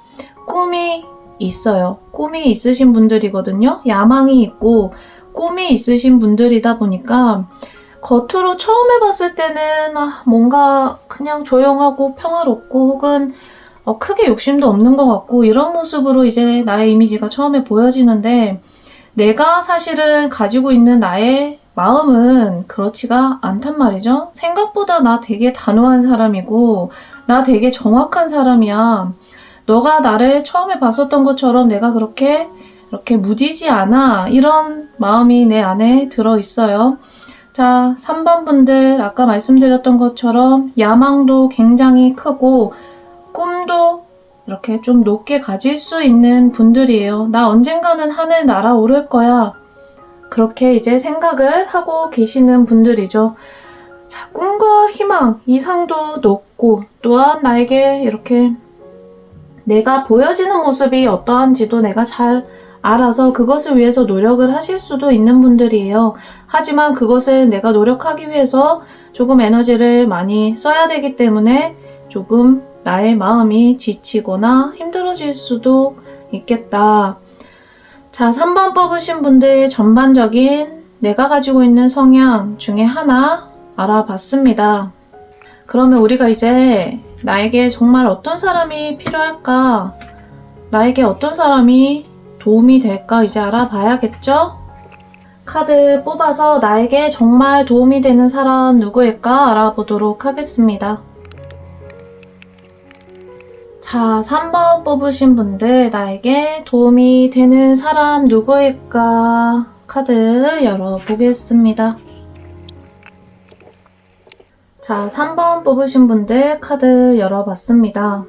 꿈이 있어요. 꿈이 있으신 분들이거든요. 야망이 있고 꿈이 있으신 분들이다 보니까 겉으로 처음에 봤을 때는 뭔가 그냥 조용하고 평화롭고 혹은 크게 욕심도 없는 것 같고 이런 모습으로 이제 나의 이미지가 처음에 보여지는데 내가 사실은 가지고 있는 나의 마음은 그렇지가 않단 말이죠. 생각보다 나 되게 단호한 사람이고 나 되게 정확한 사람이야. 너가 나를 처음에 봤었던 것처럼 내가 그렇게 무디지 않아. 이런 마음이 내 안에 들어있어요. 자, 3번 분들 아까 말씀드렸던 것처럼 야망도 굉장히 크고 꿈도 이렇게 좀 높게 가질 수 있는 분들이에요. 나 언젠가는 하늘 날아오를 거야. 그렇게 이제 생각을 하고 계시는 분들이죠. 자, 꿈과 희망, 이상도 높고 또한 나에게 이렇게 내가 보여지는 모습이 어떠한지도 내가 잘 알아서 그것을 위해서 노력을 하실 수도 있는 분들이에요. 하지만 그것을 내가 노력하기 위해서 조금 에너지를 많이 써야 되기 때문에 조금 나의 마음이 지치거나 힘들어질 수도 있겠다. 자, 3번 뽑으신 분들 전반적인 내가 가지고 있는 성향 중에 하나 알아봤습니다. 그러면 우리가 이제 나에게 정말 어떤 사람이 필요할까? 나에게 어떤 사람이 도움이 될까? 이제 알아봐야겠죠? 카드 뽑아서 나에게 정말 도움이 되는 사람 누구일까? 알아보도록 하겠습니다. 자, 3번 뽑으신 분들 나에게 도움이 되는 사람 누구일까? 카드 열어보겠습니다. 자, 3번 뽑으신 분들 카드 열어봤습니다.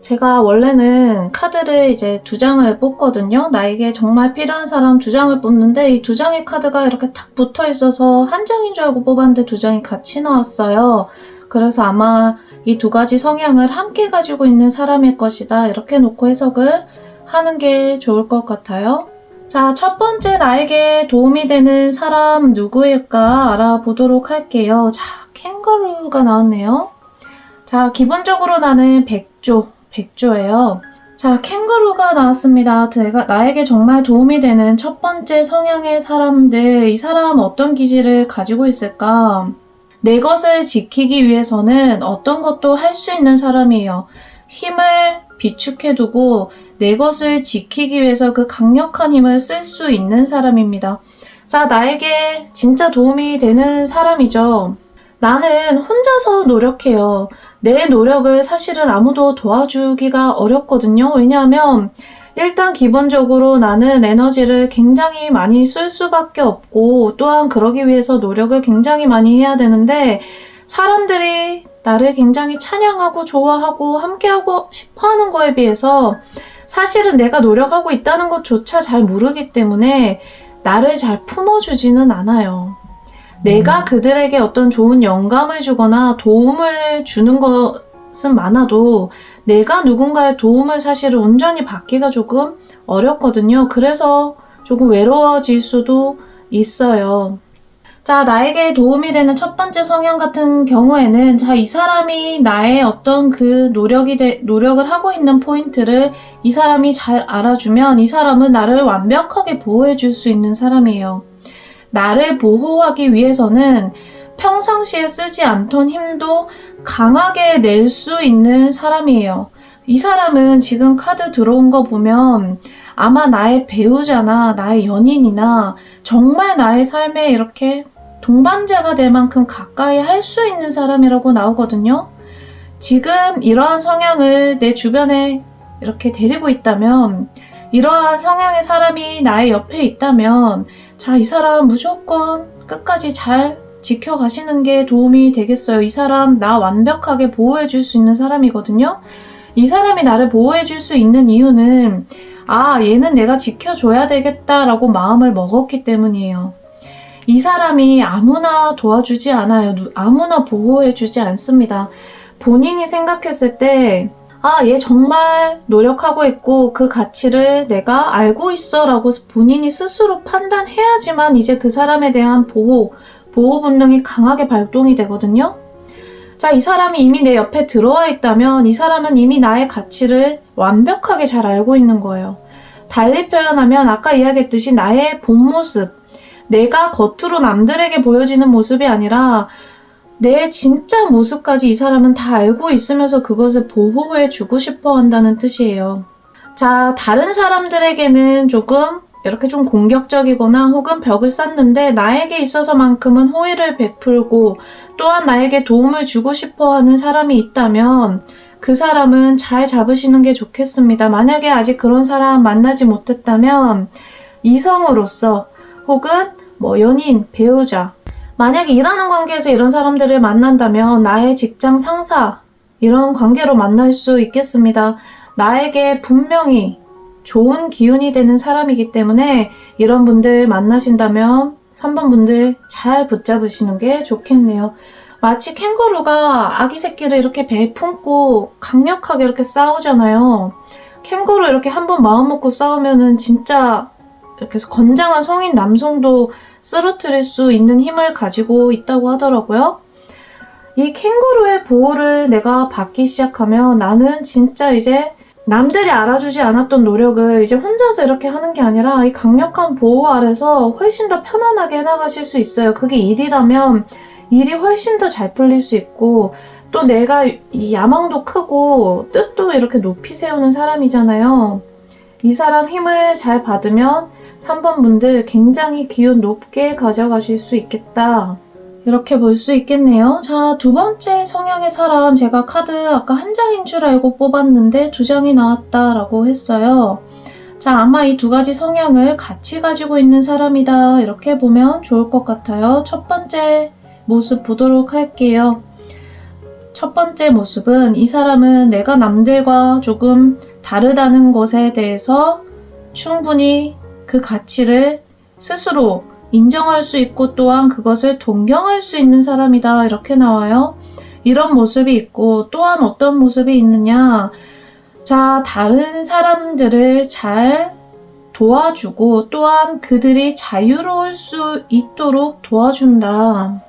제가 원래는 카드를 이제 2장을 뽑거든요. 나에게 정말 필요한 사람 2장을 뽑는데 이 2장의 카드가 이렇게 탁 붙어 있어서 한 장인 줄 알고 뽑았는데 2장이 같이 나왔어요. 그래서 아마 이 2가지 성향을 함께 가지고 있는 사람일 것이다. 이렇게 놓고 해석을 하는 게 좋을 것 같아요. 자, 첫 번째 나에게 도움이 되는 사람 누구일까 알아보도록 할게요. 자, 캥거루가 나왔네요. 자, 기본적으로 나는 백조예요. 자, 캥거루가 나왔습니다. 나에게 정말 도움이 되는 첫 번째 성향의 사람들, 이 사람 어떤 기질을 가지고 있을까? 내 것을 지키기 위해서는 어떤 것도 할 수 있는 사람이에요. 힘을 비축해두고 내 것을 지키기 위해서 그 강력한 힘을 쓸 수 있는 사람입니다. 자, 나에게 진짜 도움이 되는 사람이죠. 나는 혼자서 노력해요. 내 노력을 사실은 아무도 도와주기가 어렵거든요. 왜냐하면 일단 기본적으로 나는 에너지를 굉장히 많이 쓸 수밖에 없고 또한 그러기 위해서 노력을 굉장히 많이 해야 되는데 사람들이 나를 굉장히 찬양하고 좋아하고 함께하고 싶어하는 거에 비해서 사실은 내가 노력하고 있다는 것조차 잘 모르기 때문에 나를 잘 품어주지는 않아요. 내가 그들에게 어떤 좋은 영감을 주거나 도움을 주는 것은 많아도 내가 누군가의 도움을 사실은 온전히 받기가 조금 어렵거든요. 그래서 조금 외로워질 수도 있어요. 자, 나에게 도움이 되는 첫 번째 성향 같은 경우에는 자, 이 사람이 나의 어떤 그 노력을 하고 있는 포인트를 이 사람이 잘 알아주면 이 사람은 나를 완벽하게 보호해 줄 수 있는 사람이에요. 나를 보호하기 위해서는 평상시에 쓰지 않던 힘도 강하게 낼 수 있는 사람이에요. 이 사람은 지금 카드 들어온 거 보면 아마 나의 배우자나 나의 연인이나 정말 나의 삶에 이렇게 동반자가 될 만큼 가까이 할 수 있는 사람이라고 나오거든요. 지금 이러한 성향을 내 주변에 이렇게 데리고 있다면, 이러한 성향의 사람이 나의 옆에 있다면 자, 이 사람 무조건 끝까지 잘 지켜가시는 게 도움이 되겠어요. 이 사람 나 완벽하게 보호해 줄 수 있는 사람이거든요. 이 사람이 나를 보호해 줄 수 있는 이유는 얘는 내가 지켜줘야 되겠다라고 마음을 먹었기 때문이에요. 이 사람이 아무나 도와주지 않아요. 아무나 보호해 주지 않습니다. 본인이 생각했을 때 얘 정말 노력하고 있고 그 가치를 내가 알고 있어 라고 본인이 스스로 판단해야지만 이제 그 사람에 대한 보호 본능이 강하게 발동이 되거든요. 자, 이 사람이 이미 내 옆에 들어와 있다면 이 사람은 이미 나의 가치를 완벽하게 잘 알고 있는 거예요. 달리 표현하면 아까 이야기했듯이 나의 본 모습, 내가 겉으로 남들에게 보여지는 모습이 아니라 내 진짜 모습까지 이 사람은 다 알고 있으면서 그것을 보호해 주고 싶어 한다는 뜻이에요. 자, 다른 사람들에게는 조금 이렇게 좀 공격적이거나 혹은 벽을 쌓는데 나에게 있어서만큼은 호의를 베풀고 또한 나에게 도움을 주고 싶어 하는 사람이 있다면 그 사람은 잘 잡으시는 게 좋겠습니다. 만약에 아직 그런 사람 만나지 못했다면 이성으로서 혹은 연인, 배우자, 만약에 일하는 관계에서 이런 사람들을 만난다면 나의 직장 상사, 이런 관계로 만날 수 있겠습니다. 나에게 분명히 좋은 기운이 되는 사람이기 때문에 이런 분들 만나신다면 3번 분들 잘 붙잡으시는 게 좋겠네요. 마치 캥거루가 아기 새끼를 이렇게 배에 품고 강력하게 이렇게 싸우잖아요. 캥거루 이렇게 한번 마음 먹고 싸우면은 진짜 이렇게 건장한 성인 남성도 쓰러뜨릴 수 있는 힘을 가지고 있다고 하더라고요. 이 캥거루의 보호를 내가 받기 시작하면 나는 진짜 이제 남들이 알아주지 않았던 노력을 이제 혼자서 이렇게 하는 게 아니라 이 강력한 보호 아래서 훨씬 더 편안하게 해나가실 수 있어요. 그게 일이라면 일이 훨씬 더 잘 풀릴 수 있고, 또 내가 이 야망도 크고 뜻도 이렇게 높이 세우는 사람이잖아요. 이 사람 힘을 잘 받으면 3번 분들 굉장히 기운 높게 가져가실 수 있겠다. 이렇게 볼 수 있겠네요. 자, 두 번째 성향의 사람, 제가 카드 아까 한 장인 줄 알고 뽑았는데 두 장이 나왔다라고 했어요. 자, 아마 이 두 가지 성향을 같이 가지고 있는 사람이다. 이렇게 보면 좋을 것 같아요. 첫 번째 모습 보도록 할게요. 첫 번째 모습은 이 사람은 내가 남들과 조금 다르다는 것에 대해서 충분히 그 가치를 스스로 인정할 수 있고 또한 그것을 동경할 수 있는 사람이다. 이렇게 나와요. 이런 모습이 있고 또한 어떤 모습이 있느냐. 자, 다른 사람들을 잘 도와주고 또한 그들이 자유로울 수 있도록 도와준다.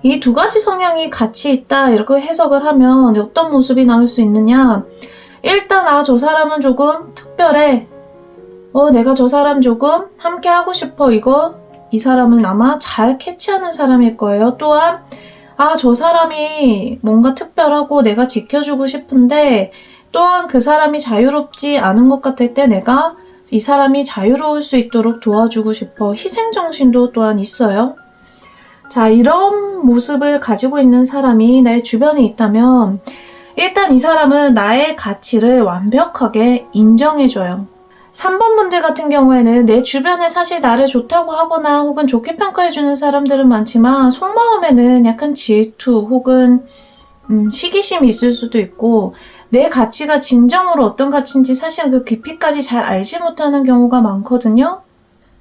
이 두 가지 성향이 같이 있다. 이렇게 해석을 하면 어떤 모습이 나올 수 있느냐. 일단 저 사람은 조금 특별해. 내가 저 사람 조금 함께 하고 싶어. 이 사람은 아마 잘 캐치하는 사람일 거예요. 또한 저 사람이 뭔가 특별하고 내가 지켜주고 싶은데 또한 그 사람이 자유롭지 않은 것 같을 때 내가 이 사람이 자유로울 수 있도록 도와주고 싶어. 희생정신도 또한 있어요. 자, 이런 모습을 가지고 있는 사람이 내 주변에 있다면 일단 이 사람은 나의 가치를 완벽하게 인정해줘요. 3번 분들 같은 경우에는 내 주변에 사실 나를 좋다고 하거나 혹은 좋게 평가해주는 사람들은 많지만 속마음에는 약간 질투 혹은 시기심이 있을 수도 있고 내 가치가 진정으로 어떤 가치인지 사실 그 깊이까지 잘 알지 못하는 경우가 많거든요.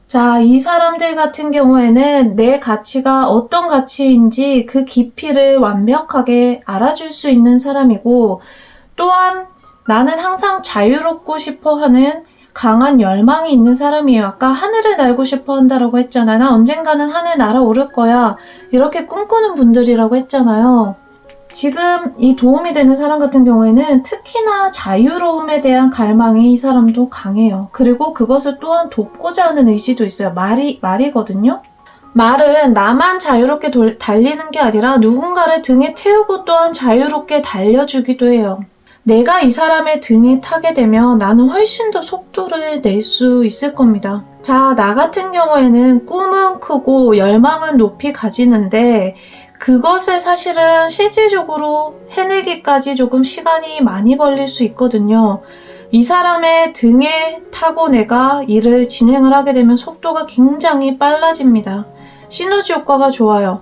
자, 이 사람들 같은 경우에는 내 가치가 어떤 가치인지 그 깊이를 완벽하게 알아줄 수 있는 사람이고 또한 나는 항상 자유롭고 싶어 하는 강한 열망이 있는 사람이에요. 아까 하늘을 날고 싶어 한다라고 했잖아요. 나 언젠가는 하늘 날아오를 거야. 이렇게 꿈꾸는 분들이라고 했잖아요. 지금 이 도움이 되는 사람 같은 경우에는 특히나 자유로움에 대한 갈망이 이 사람도 강해요. 그리고 그것을 또한 돕고자 하는 의지도 있어요. 말이거든요. 말은 나만 자유롭게 달리는 게 아니라 누군가를 등에 태우고 또한 자유롭게 달려주기도 해요. 내가 이 사람의 등에 타게 되면 나는 훨씬 더 속도를 낼 수 있을 겁니다. 자, 나 같은 경우에는 꿈은 크고 열망은 높이 가지는데 그것을 사실은 실질적으로 해내기까지 조금 시간이 많이 걸릴 수 있거든요. 이 사람의 등에 타고 내가 일을 진행을 하게 되면 속도가 굉장히 빨라집니다. 시너지 효과가 좋아요.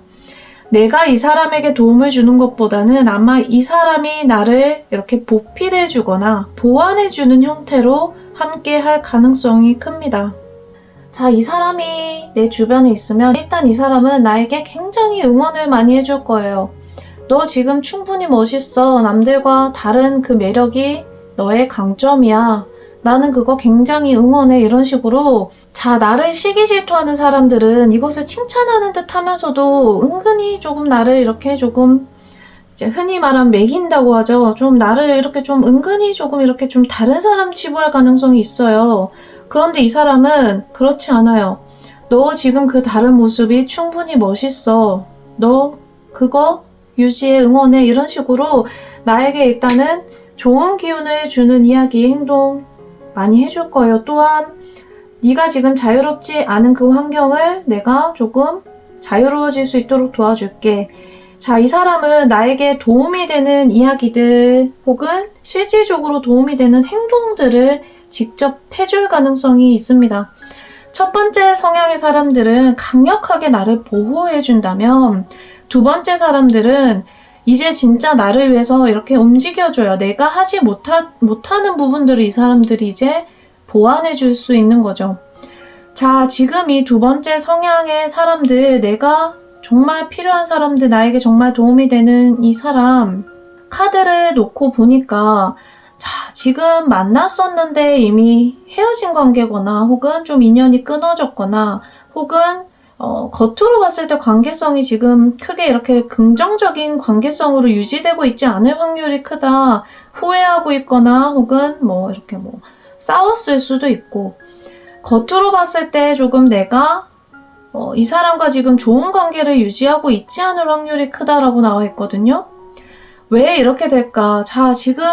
내가 이 사람에게 도움을 주는 것보다는 아마 이 사람이 나를 이렇게 보필해주거나 보완해주는 형태로 함께 할 가능성이 큽니다. 자, 이 사람이 내 주변에 있으면 일단 이 사람은 나에게 굉장히 응원을 많이 해줄 거예요. 너 지금 충분히 멋있어. 남들과 다른 그 매력이 너의 강점이야. 나는 그거 굉장히 응원해. 이런 식으로 자, 나를 시기 질투하는 사람들은 이것을 칭찬하는 듯 하면서도 은근히 조금 나를 이렇게 조금 이제 흔히 말하면 매긴다고 하죠. 좀 나를 이렇게 좀 은근히 조금 이렇게 좀 다른 사람 치부할 가능성이 있어요. 그런데 이 사람은 그렇지 않아요. 너 지금 그 다른 모습이 충분히 멋있어. 너 그거 유지해, 응원해. 이런 식으로 나에게 일단은 좋은 기운을 주는 이야기, 행동 많이 해줄 거예요. 또한 네가 지금 자유롭지 않은 그 환경을 내가 조금 자유로워질 수 있도록 도와줄게. 자, 이 사람은 나에게 도움이 되는 이야기들 혹은 실질적으로 도움이 되는 행동들을 직접 해줄 가능성이 있습니다. 첫 번째 성향의 사람들은 강력하게 나를 보호해준다면 두 번째 사람들은 이제 진짜 나를 위해서 이렇게 움직여줘요. 내가 하지 못하는 부분들을 이 사람들이 이제 보완해줄 수 있는 거죠. 자, 지금 이 두 번째 성향의 사람들, 내가 정말 필요한 사람들, 나에게 정말 도움이 되는 이 사람, 카드를 놓고 보니까, 자, 지금 만났었는데 이미 헤어진 관계거나, 혹은 좀 인연이 끊어졌거나, 혹은 겉으로 봤을 때 관계성이 지금 크게 이렇게 긍정적인 관계성으로 유지되고 있지 않을 확률이 크다. 후회하고 있거나, 혹은 이렇게 싸웠을 수도 있고, 겉으로 봤을 때 조금 내가 이 사람과 지금 좋은 관계를 유지하고 있지 않을 확률이 크다라고 나와 있거든요. 왜 이렇게 될까? 자, 지금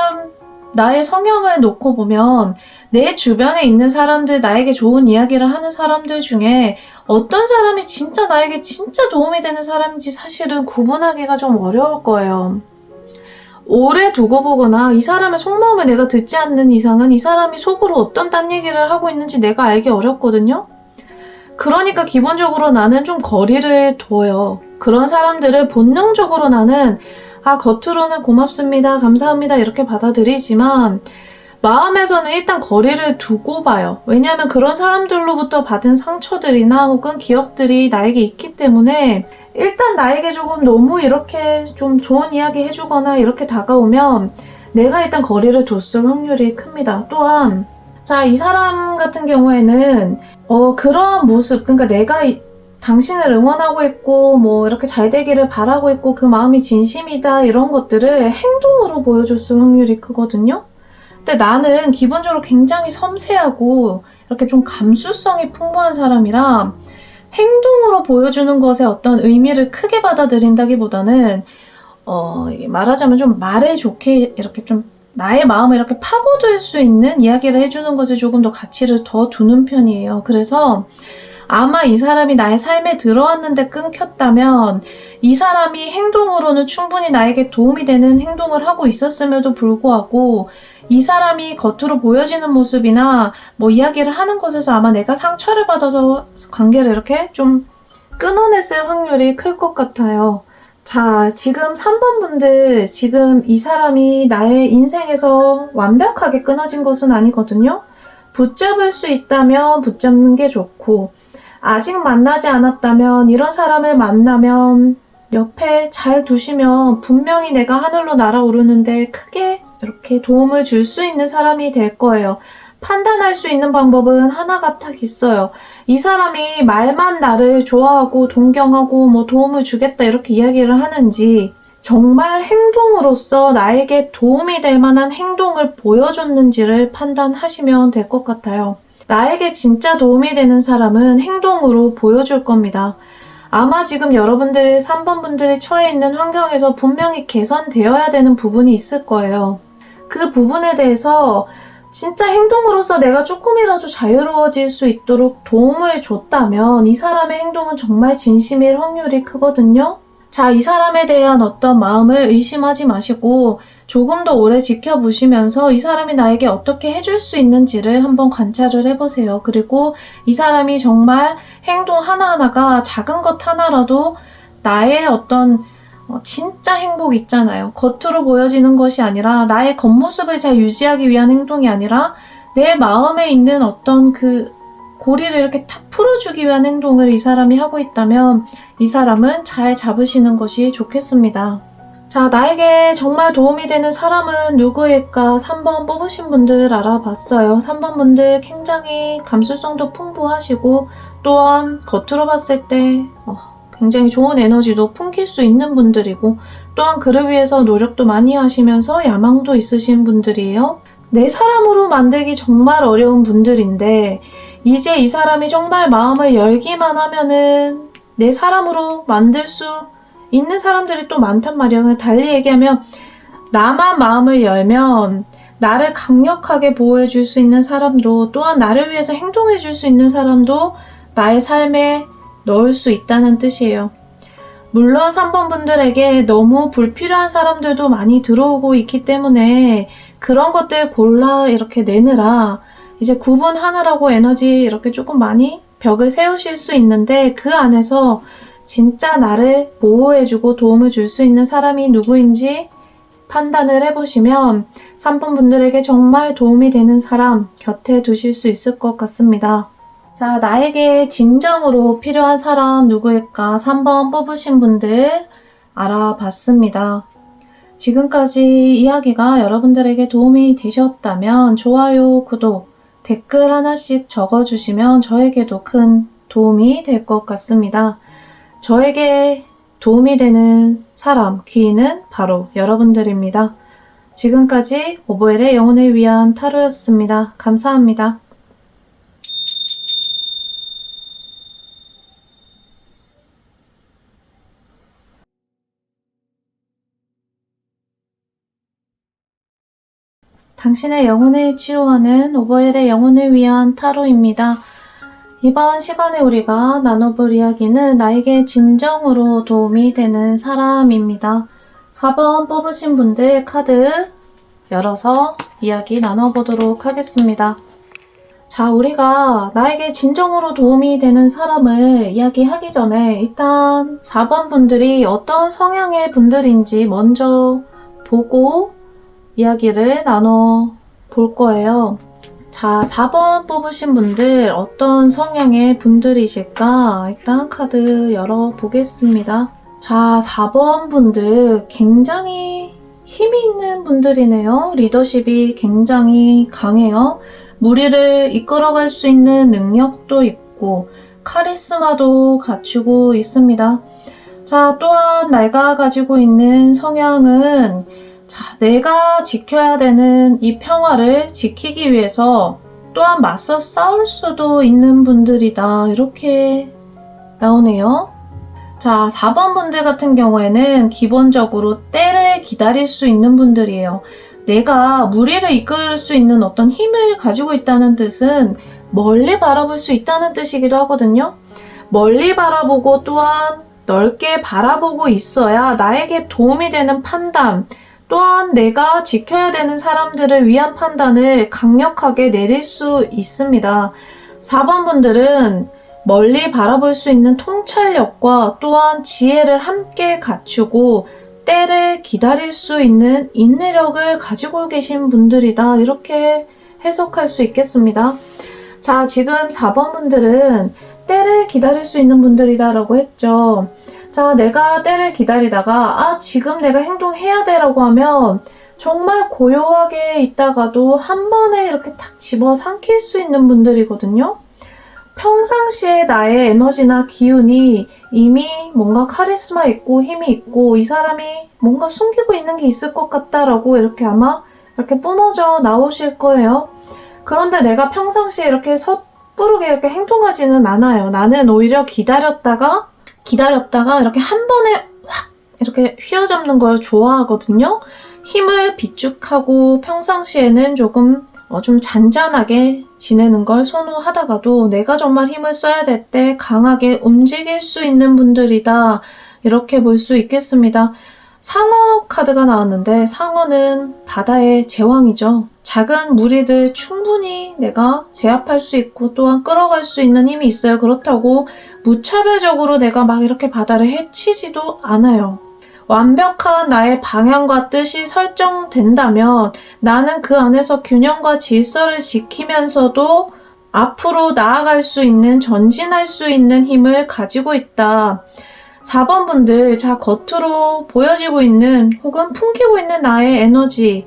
나의 성향을 놓고 보면 내 주변에 있는 사람들, 나에게 좋은 이야기를 하는 사람들 중에 어떤 사람이 진짜 나에게 진짜 도움이 되는 사람인지 사실은 구분하기가 좀 어려울 거예요. 오래 두고 보거나 이 사람의 속마음을 내가 듣지 않는 이상은 이 사람이 속으로 어떤 딴 얘기를 하고 있는지 내가 알기 어렵거든요. 그러니까 기본적으로 나는 좀 거리를 둬요. 그런 사람들을 본능적으로 나는 겉으로는 고맙습니다, 감사합니다 이렇게 받아들이지만 마음에서는 일단 거리를 두고 봐요. 왜냐하면 그런 사람들로부터 받은 상처들이나 혹은 기억들이 나에게 있기 때문에 일단 나에게 조금 너무 이렇게 좀 좋은 이야기 해주거나 이렇게 다가오면 내가 일단 거리를 뒀을 확률이 큽니다. 또한 자, 이 사람 같은 경우에는 그러한 모습, 그러니까 내가 당신을 응원하고 있고 이렇게 잘 되기를 바라고 있고 그 마음이 진심이다 이런 것들을 행동으로 보여줬을 확률이 크거든요. 근데 나는 기본적으로 굉장히 섬세하고 이렇게 좀 감수성이 풍부한 사람이라 행동으로 보여주는 것에 어떤 의미를 크게 받아들인다기보다는 말하자면 좀 말에 좋게 이렇게 좀 나의 마음을 이렇게 파고들 수 있는 이야기를 해주는 것에 조금 더 가치를 더 두는 편이에요. 그래서 아마 이 사람이 나의 삶에 들어왔는데 끊겼다면 이 사람이 행동으로는 충분히 나에게 도움이 되는 행동을 하고 있었음에도 불구하고 이 사람이 겉으로 보여지는 모습이나 이야기를 하는 것에서 아마 내가 상처를 받아서 관계를 이렇게 좀 끊어냈을 확률이 클 것 같아요. 자, 지금 3번 분들, 지금 이 사람이 나의 인생에서 완벽하게 끊어진 것은 아니거든요. 붙잡을 수 있다면 붙잡는 게 좋고, 아직 만나지 않았다면 이런 사람을 만나면 옆에 잘 두시면 분명히 내가 하늘로 날아오르는데 크게 이렇게 도움을 줄 수 있는 사람이 될 거예요. 판단할 수 있는 방법은 하나가 딱 있어요. 이 사람이 말만 나를 좋아하고 동경하고 도움을 주겠다 이렇게 이야기를 하는지 정말 행동으로서 나에게 도움이 될 만한 행동을 보여줬는지를 판단하시면 될 것 같아요. 나에게 진짜 도움이 되는 사람은 행동으로 보여줄 겁니다. 아마 지금 여러분들 3번 분들이 처해 있는 환경에서 분명히 개선되어야 되는 부분이 있을 거예요. 그 부분에 대해서 진짜 행동으로서 내가 조금이라도 자유로워질 수 있도록 도움을 줬다면 이 사람의 행동은 정말 진심일 확률이 크거든요. 자, 이 사람에 대한 어떤 마음을 의심하지 마시고 조금 더 오래 지켜보시면서 이 사람이 나에게 어떻게 해줄 수 있는지를 한번 관찰을 해보세요. 그리고 이 사람이 정말 행동 하나하나가 작은 것 하나라도 나의 어떤 진짜 행복 있잖아요. 겉으로 보여지는 것이 아니라 나의 겉모습을 잘 유지하기 위한 행동이 아니라 내 마음에 있는 어떤 그 고리를 이렇게 탁 풀어주기 위한 행동을 이 사람이 하고 있다면 이 사람은 잘 잡으시는 것이 좋겠습니다. 자, 나에게 정말 도움이 되는 사람은 누구일까? 3번 뽑으신 분들 알아봤어요. 3번 분들 굉장히 감수성도 풍부하시고 또한 겉으로 봤을 때 굉장히 좋은 에너지도 풍길 수 있는 분들이고 또한 그를 위해서 노력도 많이 하시면서 야망도 있으신 분들이에요. 내 사람으로 만들기 정말 어려운 분들인데 이제 이 사람이 정말 마음을 열기만 하면은 내 사람으로 만들 수 있는 사람들이 또 많단 말이에요. 달리 얘기하면 나만 마음을 열면 나를 강력하게 보호해줄 수 있는 사람도 또한 나를 위해서 행동해줄 수 있는 사람도 나의 삶에 넣을 수 있다는 뜻이에요. 물론 3번 분들에게 너무 불필요한 사람들도 많이 들어오고 있기 때문에 그런 것들 골라 이렇게 내느라 이제 구분하느라고 에너지 이렇게 조금 많이 벽을 세우실 수 있는데 그 안에서 진짜 나를 보호해주고 도움을 줄 수 있는 사람이 누구인지 판단을 해보시면 3번 분들에게 정말 도움이 되는 사람 곁에 두실 수 있을 것 같습니다. 자, 나에게 진정으로 필요한 사람 누구일까? 3번 뽑으신 분들 알아봤습니다. 지금까지 이야기가 여러분들에게 도움이 되셨다면 좋아요, 구독, 댓글 하나씩 적어주시면 저에게도 큰 도움이 될 것 같습니다. 저에게 도움이 되는 사람, 귀인은 바로 여러분들입니다. 지금까지 오보엘의 영혼을 위한 타로였습니다. 감사합니다. 당신의 영혼을 치유하는 오보엘의 영혼을 위한 타로입니다. 이번 시간에 우리가 나눠볼 이야기는 나에게 진정으로 도움이 되는 사람입니다. 4번 뽑으신 분들 카드 열어서 이야기 나눠보도록 하겠습니다. 자, 우리가 나에게 진정으로 도움이 되는 사람을 이야기하기 전에 일단 4번 분들이 어떤 성향의 분들인지 먼저 보고 이야기를 나눠볼 거예요. 자, 4번 뽑으신 분들 어떤 성향의 분들이실까? 일단 카드 열어보겠습니다. 자, 4번 분들 굉장히 힘이 있는 분들이네요. 리더십이 굉장히 강해요. 무리를 이끌어갈 수 있는 능력도 있고 카리스마도 갖추고 있습니다. 자, 또한 내가 가지고 있는 성향은 자, 내가 지켜야 되는 이 평화를 지키기 위해서 또한 맞서 싸울 수도 있는 분들이다. 이렇게 나오네요. 자, 4번 분들 같은 경우에는 기본적으로 때를 기다릴 수 있는 분들이에요. 내가 무리를 이끌 수 있는 어떤 힘을 가지고 있다는 뜻은 멀리 바라볼 수 있다는 뜻이기도 하거든요. 멀리 바라보고 또한 넓게 바라보고 있어야 나에게 도움이 되는 판단, 또한 내가 지켜야 되는 사람들을 위한 판단을 강력하게 내릴 수 있습니다. 4번 분들은 멀리 바라볼 수 있는 통찰력과 또한 지혜를 함께 갖추고 때를 기다릴 수 있는 인내력을 가지고 계신 분들이다. 이렇게 해석할 수 있겠습니다. 자, 지금 4번 분들은 때를 기다릴 수 있는 분들이다 라고 했죠. 자, 내가 때를 기다리다가 지금 내가 행동해야 돼 라고 하면 정말 고요하게 있다가도 한 번에 이렇게 탁 집어삼킬 수 있는 분들이거든요. 평상시에 나의 에너지나 기운이 이미 뭔가 카리스마 있고 힘이 있고 이 사람이 뭔가 숨기고 있는 게 있을 것 같다라고 이렇게 아마 이렇게 뿜어져 나오실 거예요. 그런데 내가 평상시에 이렇게 섣부르게 이렇게 행동하지는 않아요. 나는 오히려 기다렸다가 이렇게 한 번에 확 이렇게 휘어잡는 걸 좋아하거든요. 힘을 비축하고 평상시에는 조금 좀 잔잔하게 지내는 걸 선호하다가도 내가 정말 힘을 써야 될 때 강하게 움직일 수 있는 분들이다. 이렇게 볼 수 있겠습니다. 상어 카드가 나왔는데 상어는 바다의 제왕이죠. 작은 무리들 충분히 내가 제압할 수 있고 또한 끌어갈 수 있는 힘이 있어요. 그렇다고 무차별적으로 내가 막 이렇게 바다를 해치지도 않아요. 완벽한 나의 방향과 뜻이 설정된다면 나는 그 안에서 균형과 질서를 지키면서도 앞으로 나아갈 수 있는, 전진할 수 있는 힘을 가지고 있다. 4번 분들, 자, 겉으로 보여지고 있는 혹은 풍기고 있는 나의 에너지,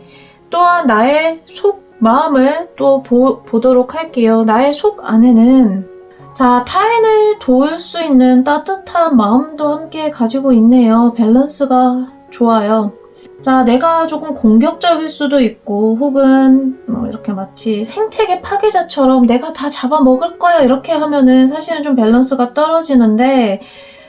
또한 나의 속 마음을 또 보도록 할게요. 나의 속 안에는 자, 타인을 도울 수 있는 따뜻한 마음도 함께 가지고 있네요. 밸런스가 좋아요. 자, 내가 조금 공격적일 수도 있고 혹은 이렇게 마치 생태계 파괴자처럼 내가 다 잡아먹을 거야 이렇게 하면은 사실은 좀 밸런스가 떨어지는데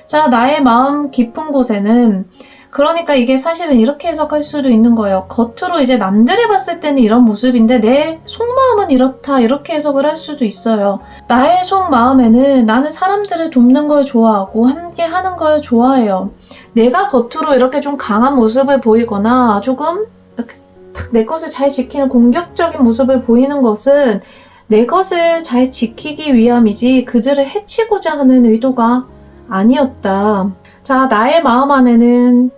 자, 나의 마음 깊은 곳에는 그러니까 이게 사실은 이렇게 해석할 수도 있는 거예요. 겉으로 이제 남들이 봤을 때는 이런 모습인데 내 속마음은 이렇다 이렇게 해석을 할 수도 있어요. 나의 속마음에는 나는 사람들을 돕는 걸 좋아하고 함께 하는 걸 좋아해요. 내가 겉으로 이렇게 좀 강한 모습을 보이거나 조금 이렇게 내 것을 잘 지키는 공격적인 모습을 보이는 것은 내 것을 잘 지키기 위함이지 그들을 해치고자 하는 의도가 아니었다. 자, 나의 마음 안에는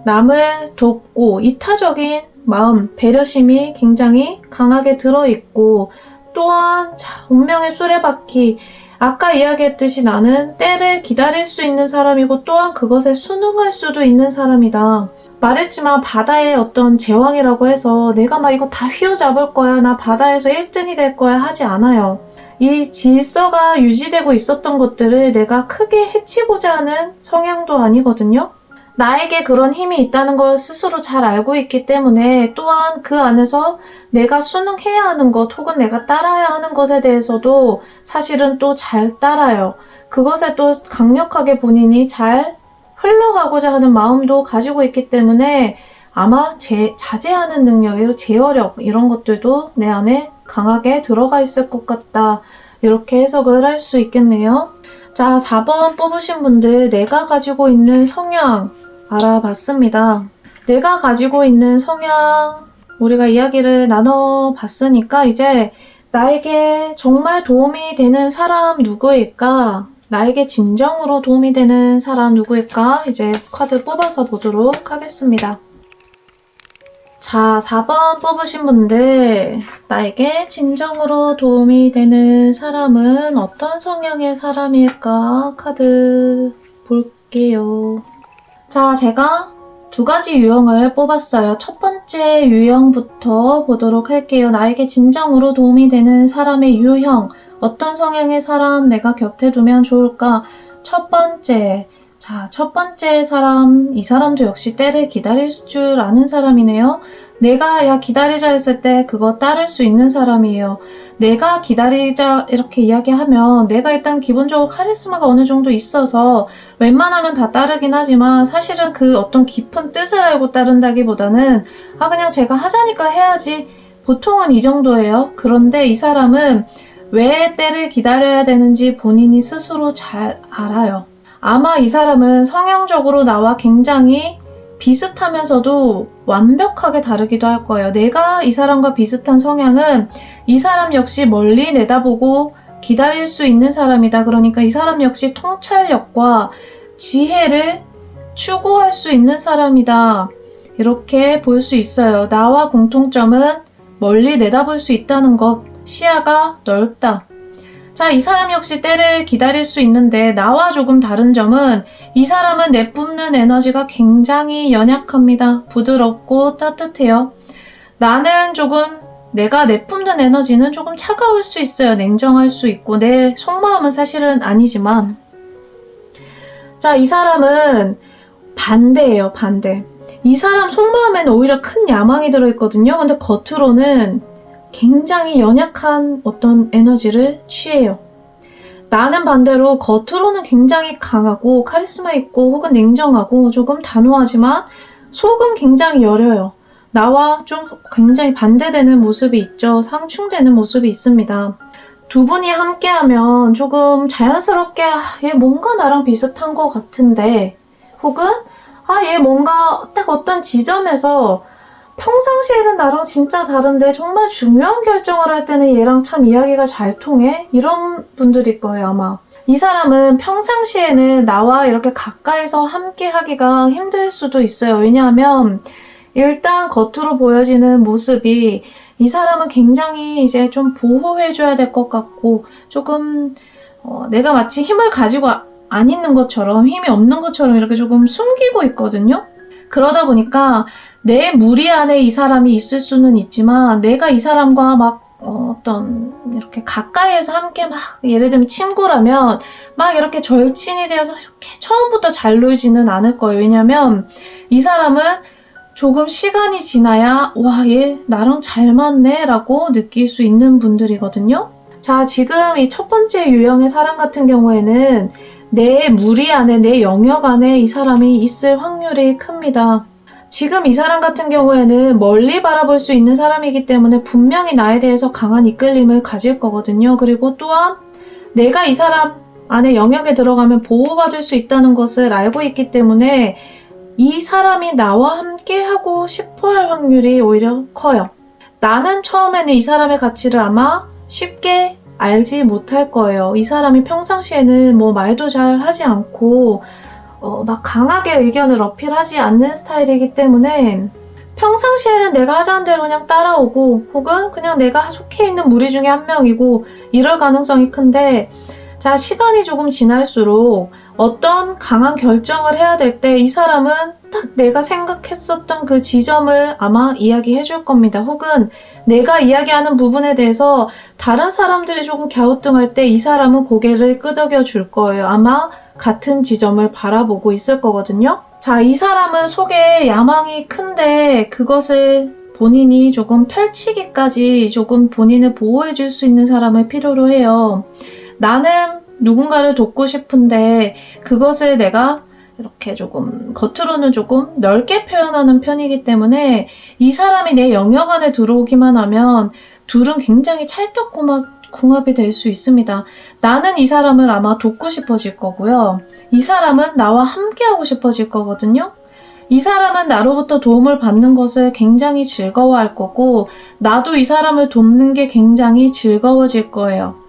남을 돕고 이타적인 마음, 배려심이 굉장히 강하게 들어있고 또한 자, 운명의 수레바퀴 아까 이야기했듯이 나는 때를 기다릴 수 있는 사람이고 또한 그것에 순응할 수도 있는 사람이다. 말했지만 바다의 어떤 제왕이라고 해서 내가 막 이거 다 휘어잡을 거야, 나 바다에서 1등이 될 거야 하지 않아요. 이 질서가 유지되고 있었던 것들을 내가 크게 해치고자 하는 성향도 아니거든요. 나에게 그런 힘이 있다는 걸 스스로 잘 알고 있기 때문에 또한 그 안에서 내가 순응해야 하는 것 혹은 내가 따라야 하는 것에 대해서도 사실은 또 잘 따라요. 그것에 또 강력하게 본인이 잘 흘러가고자 하는 마음도 가지고 있기 때문에 아마 자제하는 능력, 제어력 이런 것들도 내 안에 강하게 들어가 있을 것 같다. 이렇게 해석을 할 수 있겠네요. 자, 4번 뽑으신 분들 내가 가지고 있는 성향 알아봤습니다. 내가 가지고 있는 성향 우리가 이야기를 나눠봤으니까 이제 나에게 정말 도움이 되는 사람 누구일까? 나에게 진정으로 도움이 되는 사람 누구일까? 이제 카드 뽑아서 보도록 하겠습니다. 자, 4번 뽑으신 분들 나에게 진정으로 도움이 되는 사람은 어떤 성향의 사람일까? 카드 볼게요. 자, 제가 두 가지 유형을 뽑았어요. 첫 번째 유형부터 보도록 할게요. 나에게 진정으로 도움이 되는 사람의 유형. 어떤 성향의 사람 내가 곁에 두면 좋을까? 첫 번째. 자, 첫 번째 사람. 이 사람도 역시 때를 기다릴 줄 아는 사람이네요. 내가 기다리자 했을 때 그거 따를 수 있는 사람이에요. 내가 기다리자 이렇게 이야기하면 내가 일단 기본적으로 카리스마가 어느 정도 있어서 웬만하면 다 따르긴 하지만 사실은 그 어떤 깊은 뜻을 알고 따른다기보다는 그냥 제가 하자니까 해야지 보통은 이 정도예요. 그런데 이 사람은 왜 때를 기다려야 되는지 본인이 스스로 잘 알아요. 아마 이 사람은 성향적으로 나와 굉장히 비슷하면서도 완벽하게 다르기도 할 거예요. 내가 이 사람과 비슷한 성향은 이 사람 역시 멀리 내다보고 기다릴 수 있는 사람이다. 그러니까 이 사람 역시 통찰력과 지혜를 추구할 수 있는 사람이다. 이렇게 볼 수 있어요. 나와 공통점은 멀리 내다볼 수 있다는 것, 시야가 넓다. 자, 이 사람 역시 때를 기다릴 수 있는데 나와 조금 다른 점은 이 사람은 내뿜는 에너지가 굉장히 연약합니다. 부드럽고 따뜻해요. 나는 조금 내가 내뿜는 에너지는 조금 차가울 수 있어요. 냉정할 수 있고 내 속마음은 사실은 아니지만 자, 이 사람은 반대예요. 반대. 이 사람 속마음에는 오히려 큰 야망이 들어있거든요. 근데 겉으로는 굉장히 연약한 어떤 에너지를 취해요. 나는 반대로 겉으로는 굉장히 강하고 카리스마 있고 혹은 냉정하고 조금 단호하지만 속은 굉장히 여려요. 나와 좀 굉장히 반대되는 모습이 있죠. 상충되는 모습이 있습니다. 두 분이 함께하면 조금 자연스럽게 얘 뭔가 나랑 비슷한 것 같은데 혹은 얘 뭔가 딱 어떤 지점에서 평상시에는 나랑 진짜 다른데 정말 중요한 결정을 할 때는 얘랑 참 이야기가 잘 통해? 이런 분들일 거예요, 아마. 이 사람은 평상시에는 나와 이렇게 가까이서 함께 하기가 힘들 수도 있어요. 왜냐하면 일단 겉으로 보여지는 모습이 이 사람은 굉장히 이제 좀 보호해줘야 될 것 같고 조금 내가 마치 힘을 가지고 안 있는 것처럼 힘이 없는 것처럼 이렇게 조금 숨기고 있거든요. 그러다 보니까 내 무리 안에 이 사람이 있을 수는 있지만 내가 이 사람과 막 어떤 이렇게 가까이에서 함께 막 예를 들면 친구라면 막 이렇게 절친이 되어서 이렇게 처음부터 잘 놀지는 않을 거예요. 왜냐면 이 사람은 조금 시간이 지나야 와, 얘 나랑 잘 맞네 라고 느낄 수 있는 분들이거든요. 자, 지금 이 첫 번째 유형의 사람 같은 경우에는 내 무리 안에, 내 영역 안에 이 사람이 있을 확률이 큽니다. 지금 이 사람 같은 경우에는 멀리 바라볼 수 있는 사람이기 때문에 분명히 나에 대해서 강한 이끌림을 가질 거거든요. 그리고 또한 내가 이 사람 안에 영역에 들어가면 보호받을 수 있다는 것을 알고 있기 때문에 이 사람이 나와 함께 하고 싶어 할 확률이 오히려 커요. 나는 처음에는 이 사람의 가치를 아마 쉽게 알지 못할 거예요. 이 사람이 평상시에는 뭐 말도 잘 하지 않고 막 강하게 의견을 어필하지 않는 스타일이기 때문에 평상시에는 내가 하자는 대로 그냥 따라오고 혹은 그냥 내가 속해 있는 무리 중에 한 명이고 이럴 가능성이 큰데 자, 시간이 조금 지날수록 어떤 강한 결정을 해야 될 때 이 사람은 딱 내가 생각했었던 그 지점을 아마 이야기해 줄 겁니다. 혹은 내가 이야기하는 부분에 대해서 다른 사람들이 조금 갸우뚱할 때 이 사람은 고개를 끄덕여 줄 거예요. 아마 같은 지점을 바라보고 있을 거거든요. 자, 이 사람은 속에 야망이 큰데 그것을 본인이 조금 펼치기까지 조금 본인을 보호해 줄 수 있는 사람을 필요로 해요. 나는 누군가를 돕고 싶은데 그것을 내가 이렇게 조금 겉으로는 조금 넓게 표현하는 편이기 때문에 이 사람이 내 영역 안에 들어오기만 하면 둘은 굉장히 찰떡궁합이 될 수 있습니다. 나는 이 사람을 아마 돕고 싶어질 거고요. 이 사람은 나와 함께하고 싶어질 거거든요. 이 사람은 나로부터 도움을 받는 것을 굉장히 즐거워할 거고 나도 이 사람을 돕는 게 굉장히 즐거워질 거예요.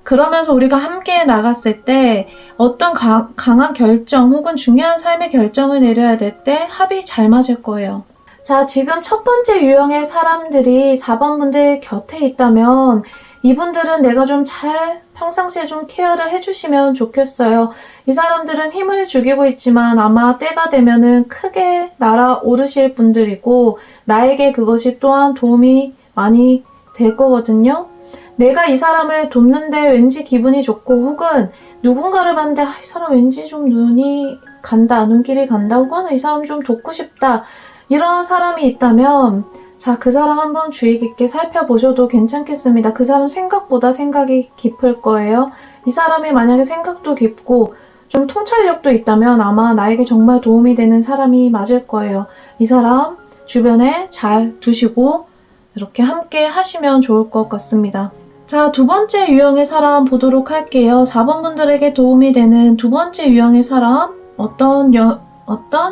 그러면서 우리가 함께 나갔을 때 어떤 강한 결정 혹은 중요한 삶의 결정을 내려야 될 때 합이 잘 맞을 거예요. 자, 지금 첫 번째 유형의 사람들이 4번 분들 곁에 있다면 이분들은 내가 좀 잘 평상시에 좀 케어를 해주시면 좋겠어요. 이 사람들은 힘을 죽이고 있지만 아마 때가 되면은 크게 날아오르실 분들이고 나에게 그것이 또한 도움이 많이 될 거거든요. 내가 이 사람을 돕는데 왠지 기분이 좋고 혹은 누군가를 봤는데 이 사람 왠지 좀 눈이 간다, 눈길이 간다 혹은 이 사람 좀 돕고 싶다 이런 사람이 있다면 자, 그 사람 한번 주의 깊게 살펴보셔도 괜찮겠습니다. 그 사람 생각보다 생각이 깊을 거예요. 이 사람이 만약에 생각도 깊고 좀 통찰력도 있다면 아마 나에게 정말 도움이 되는 사람이 맞을 거예요. 이 사람 주변에 잘 두시고 이렇게 함께 하시면 좋을 것 같습니다. 자, 두 번째 유형의 사람 보도록 할게요. 4번 분들에게 도움이 되는 두 번째 유형의 사람 어떤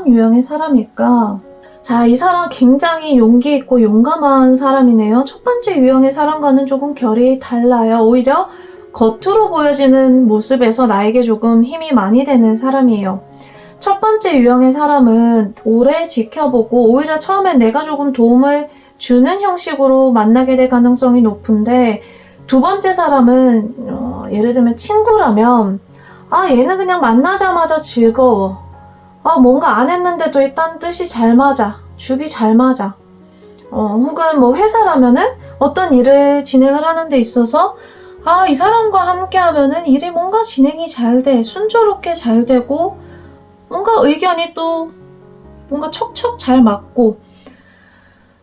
유형의 사람일까? 자, 이 사람 굉장히 용기 있고 용감한 사람이네요. 첫 번째 유형의 사람과는 조금 결이 달라요. 오히려 겉으로 보여지는 모습에서 나에게 조금 힘이 많이 되는 사람이에요. 첫 번째 유형의 사람은 오래 지켜보고 오히려 처음엔 내가 조금 도움을 주는 형식으로 만나게 될 가능성이 높은데 두 번째 사람은 예를 들면 친구라면 얘는 그냥 만나자마자 즐거워. 뭔가 안 했는데도 일단 뜻이 잘 맞아. 죽이 잘 맞아. 혹은 뭐 회사라면은 어떤 일을 진행을 하는 데 있어서 이 사람과 함께 하면은 일이 뭔가 진행이 잘 돼. 순조롭게 잘 되고 뭔가 의견이 또 뭔가 척척 잘 맞고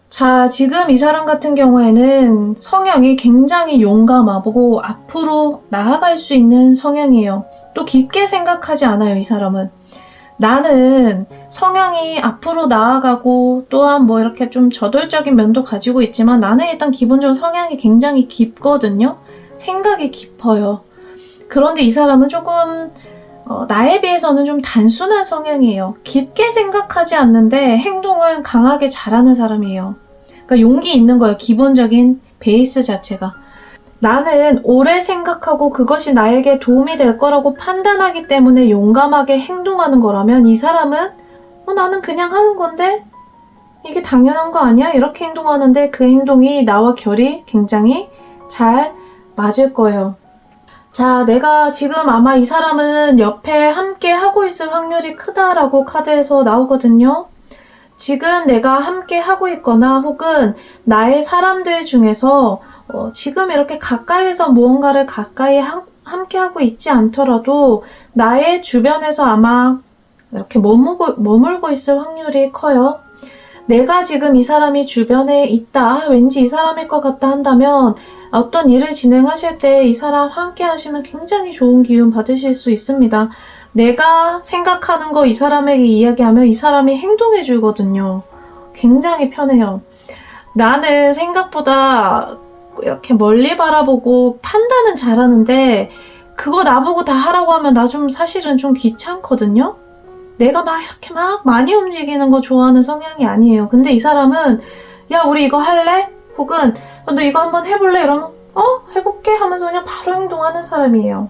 자, 지금 이 사람 같은 경우에는 성향이 굉장히 용감하고 앞으로 나아갈 수 있는 성향이에요. 또 깊게 생각하지 않아요, 이 사람은. 나는 성향이 앞으로 나아가고 또한 뭐 이렇게 좀 저돌적인 면도 가지고 있지만 나는 일단 기본적으로 성향이 굉장히 깊거든요. 생각이 깊어요. 그런데 이 사람은 조금 나에 비해서는 좀 단순한 성향이에요. 깊게 생각하지 않는데 행동을 강하게 잘하는 사람이에요. 그러니까 용기 있는 거예요. 기본적인 베이스 자체가. 나는 오래 생각하고 그것이 나에게 도움이 될 거라고 판단하기 때문에 용감하게 행동하는 거라면 이 사람은 나는 그냥 하는 건데 이게 당연한 거 아니야? 이렇게 행동하는데 그 행동이 나와 결이 굉장히 잘 맞을 거예요. 자, 내가 지금 아마 이 사람은 옆에 함께 하고 있을 확률이 크다라고 카드에서 나오거든요. 지금 내가 함께 하고 있거나 혹은 나의 사람들 중에서 지금 이렇게 가까이에서 무언가를 가까이 함께 하고 있지 않더라도 나의 주변에서 아마 이렇게 머물고 있을 확률이 커요. 내가 지금 이 사람이 주변에 있다, 왠지 이 사람일 것 같다 한다면 어떤 일을 진행하실 때 이 사람 함께 하시면 굉장히 좋은 기운 받으실 수 있습니다. 내가 생각하는 거 이 사람에게 이야기하면 이 사람이 행동해 주거든요. 굉장히 편해요. 나는 생각보다 이렇게 멀리 바라보고 판단은 잘하는데 그거 나보고 다 하라고 하면 나 좀 사실은 좀 귀찮거든요. 내가 막 이렇게 막 많이 움직이는 거 좋아하는 성향이 아니에요. 근데 이 사람은 야, 우리 이거 할래? 혹은 너 이거 한번 해볼래? 이러면 해볼게 하면서 그냥 바로 행동하는 사람이에요.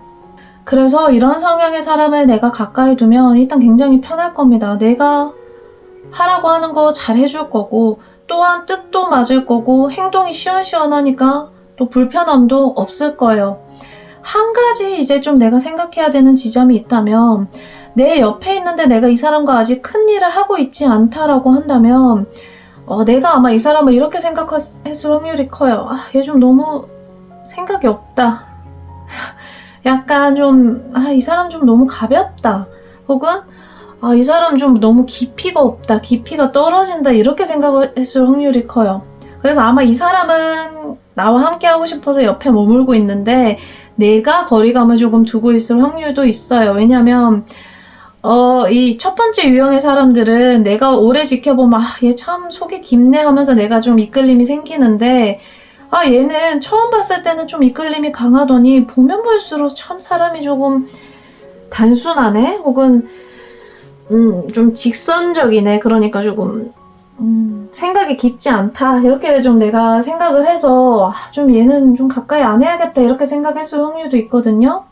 그래서 이런 성향의 사람을 내가 가까이 두면 일단 굉장히 편할 겁니다. 내가 하라고 하는 거 잘 해줄 거고 또한 뜻도 맞을 거고 행동이 시원시원하니까 또 불편함도 없을 거예요. 한 가지 이제 좀 내가 생각해야 되는 지점이 있다면, 내 옆에 있는데 내가 이 사람과 아직 큰 일을 하고 있지 않다라고 한다면, 내가 아마 이 사람을 이렇게 생각했을 확률이 커요. 얘 좀 너무 생각이 없다. 약간 좀, 이 사람 좀 너무 가볍다. 혹은, 이 사람 좀 너무 깊이가 없다. 깊이가 떨어진다. 이렇게 생각했을 확률이 커요. 그래서 아마 이 사람은 나와 함께 하고 싶어서 옆에 머물고 있는데, 내가 거리감을 조금 두고 있을 확률도 있어요. 왜냐면, 이 첫 번째 유형의 사람들은 내가 오래 지켜보면, 얘 참 속이 깊네 하면서 내가 좀 이끌림이 생기는데, 얘는 처음 봤을 때는 좀 이끌림이 강하더니, 보면 볼수록 참 사람이 조금 단순하네? 혹은, 좀 직선적이네. 그러니까 조금, 생각이 깊지 않다. 이렇게 좀 내가 생각을 해서, 좀 얘는 좀 가까이 안 해야겠다. 이렇게 생각했을 확률도 있거든요.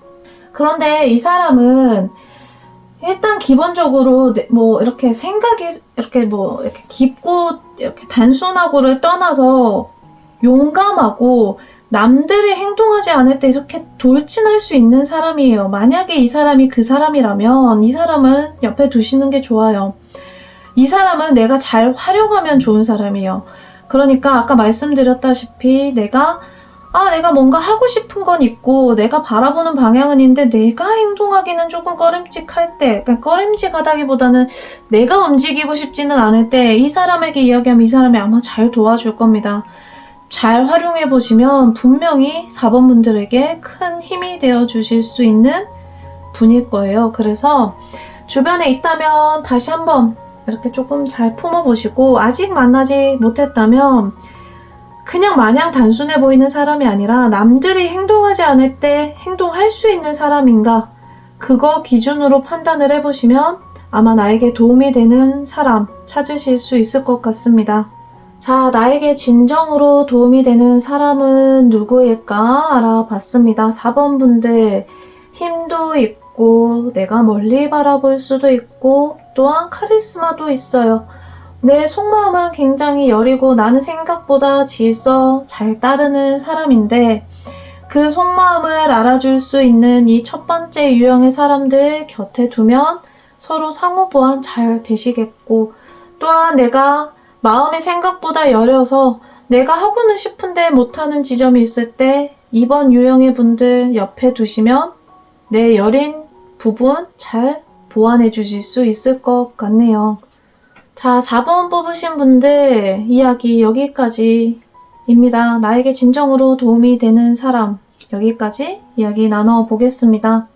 그런데 이 사람은, 일단 기본적으로 뭐 이렇게 생각이 이렇게 깊고 이렇게 단순하고를 떠나서 용감하고 남들이 행동하지 않을 때 이렇게 돌진할 수 있는 사람이에요. 만약에 이 사람이 그 사람이라면 이 사람은 옆에 두시는 게 좋아요. 이 사람은 내가 잘 활용하면 좋은 사람이에요. 그러니까 아까 말씀드렸다시피 내가 뭔가 하고 싶은 건 있고 내가 바라보는 방향은 있는데 내가 행동하기는 조금 꺼림칙할 때, 그러니까 꺼림칙하다기보다는 내가 움직이고 싶지는 않을 때 이 사람에게 이야기하면 이 사람이 아마 잘 도와줄 겁니다. 잘 활용해 보시면 분명히 4번 분들에게 큰 힘이 되어 주실 수 있는 분일 거예요. 그래서 주변에 있다면 다시 한번 이렇게 조금 잘 품어보시고, 아직 만나지 못했다면 그냥 마냥 단순해 보이는 사람이 아니라 남들이 행동하지 않을 때 행동할 수 있는 사람인가, 그거 기준으로 판단을 해보시면 아마 나에게 도움이 되는 사람 찾으실 수 있을 것 같습니다. 자, 나에게 진정으로 도움이 되는 사람은 누구일까 알아봤습니다. 4번 분들, 힘도 있고 내가 멀리 바라볼 수도 있고 또한 카리스마도 있어요. 내 속마음은 굉장히 여리고 나는 생각보다 질서 잘 따르는 사람인데, 그 속마음을 알아줄 수 있는 이 첫 번째 유형의 사람들 곁에 두면 서로 상호 보완 잘 되시겠고, 또한 내가 마음이 생각보다 여려서 내가 하고는 싶은데 못하는 지점이 있을 때 2번 유형의 분들 옆에 두시면 내 여린 부분 잘 보완해 주실 수 있을 것 같네요. 자, 4번 뽑으신 분들 이야기 여기까지입니다. 나에게 진정으로 도움이 되는 사람, 여기까지 이야기 나눠보겠습니다.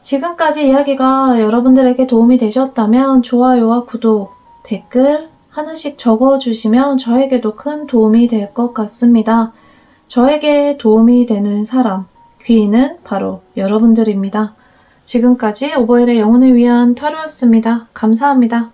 지금까지 이야기가 여러분들에게 도움이 되셨다면 좋아요와 구독, 댓글 하나씩 적어주시면 저에게도 큰 도움이 될 것 같습니다. 저에게 도움이 되는 사람, 귀인은 바로 여러분들입니다. 지금까지 오버힐의 영혼을 위한 타로였습니다. 감사합니다.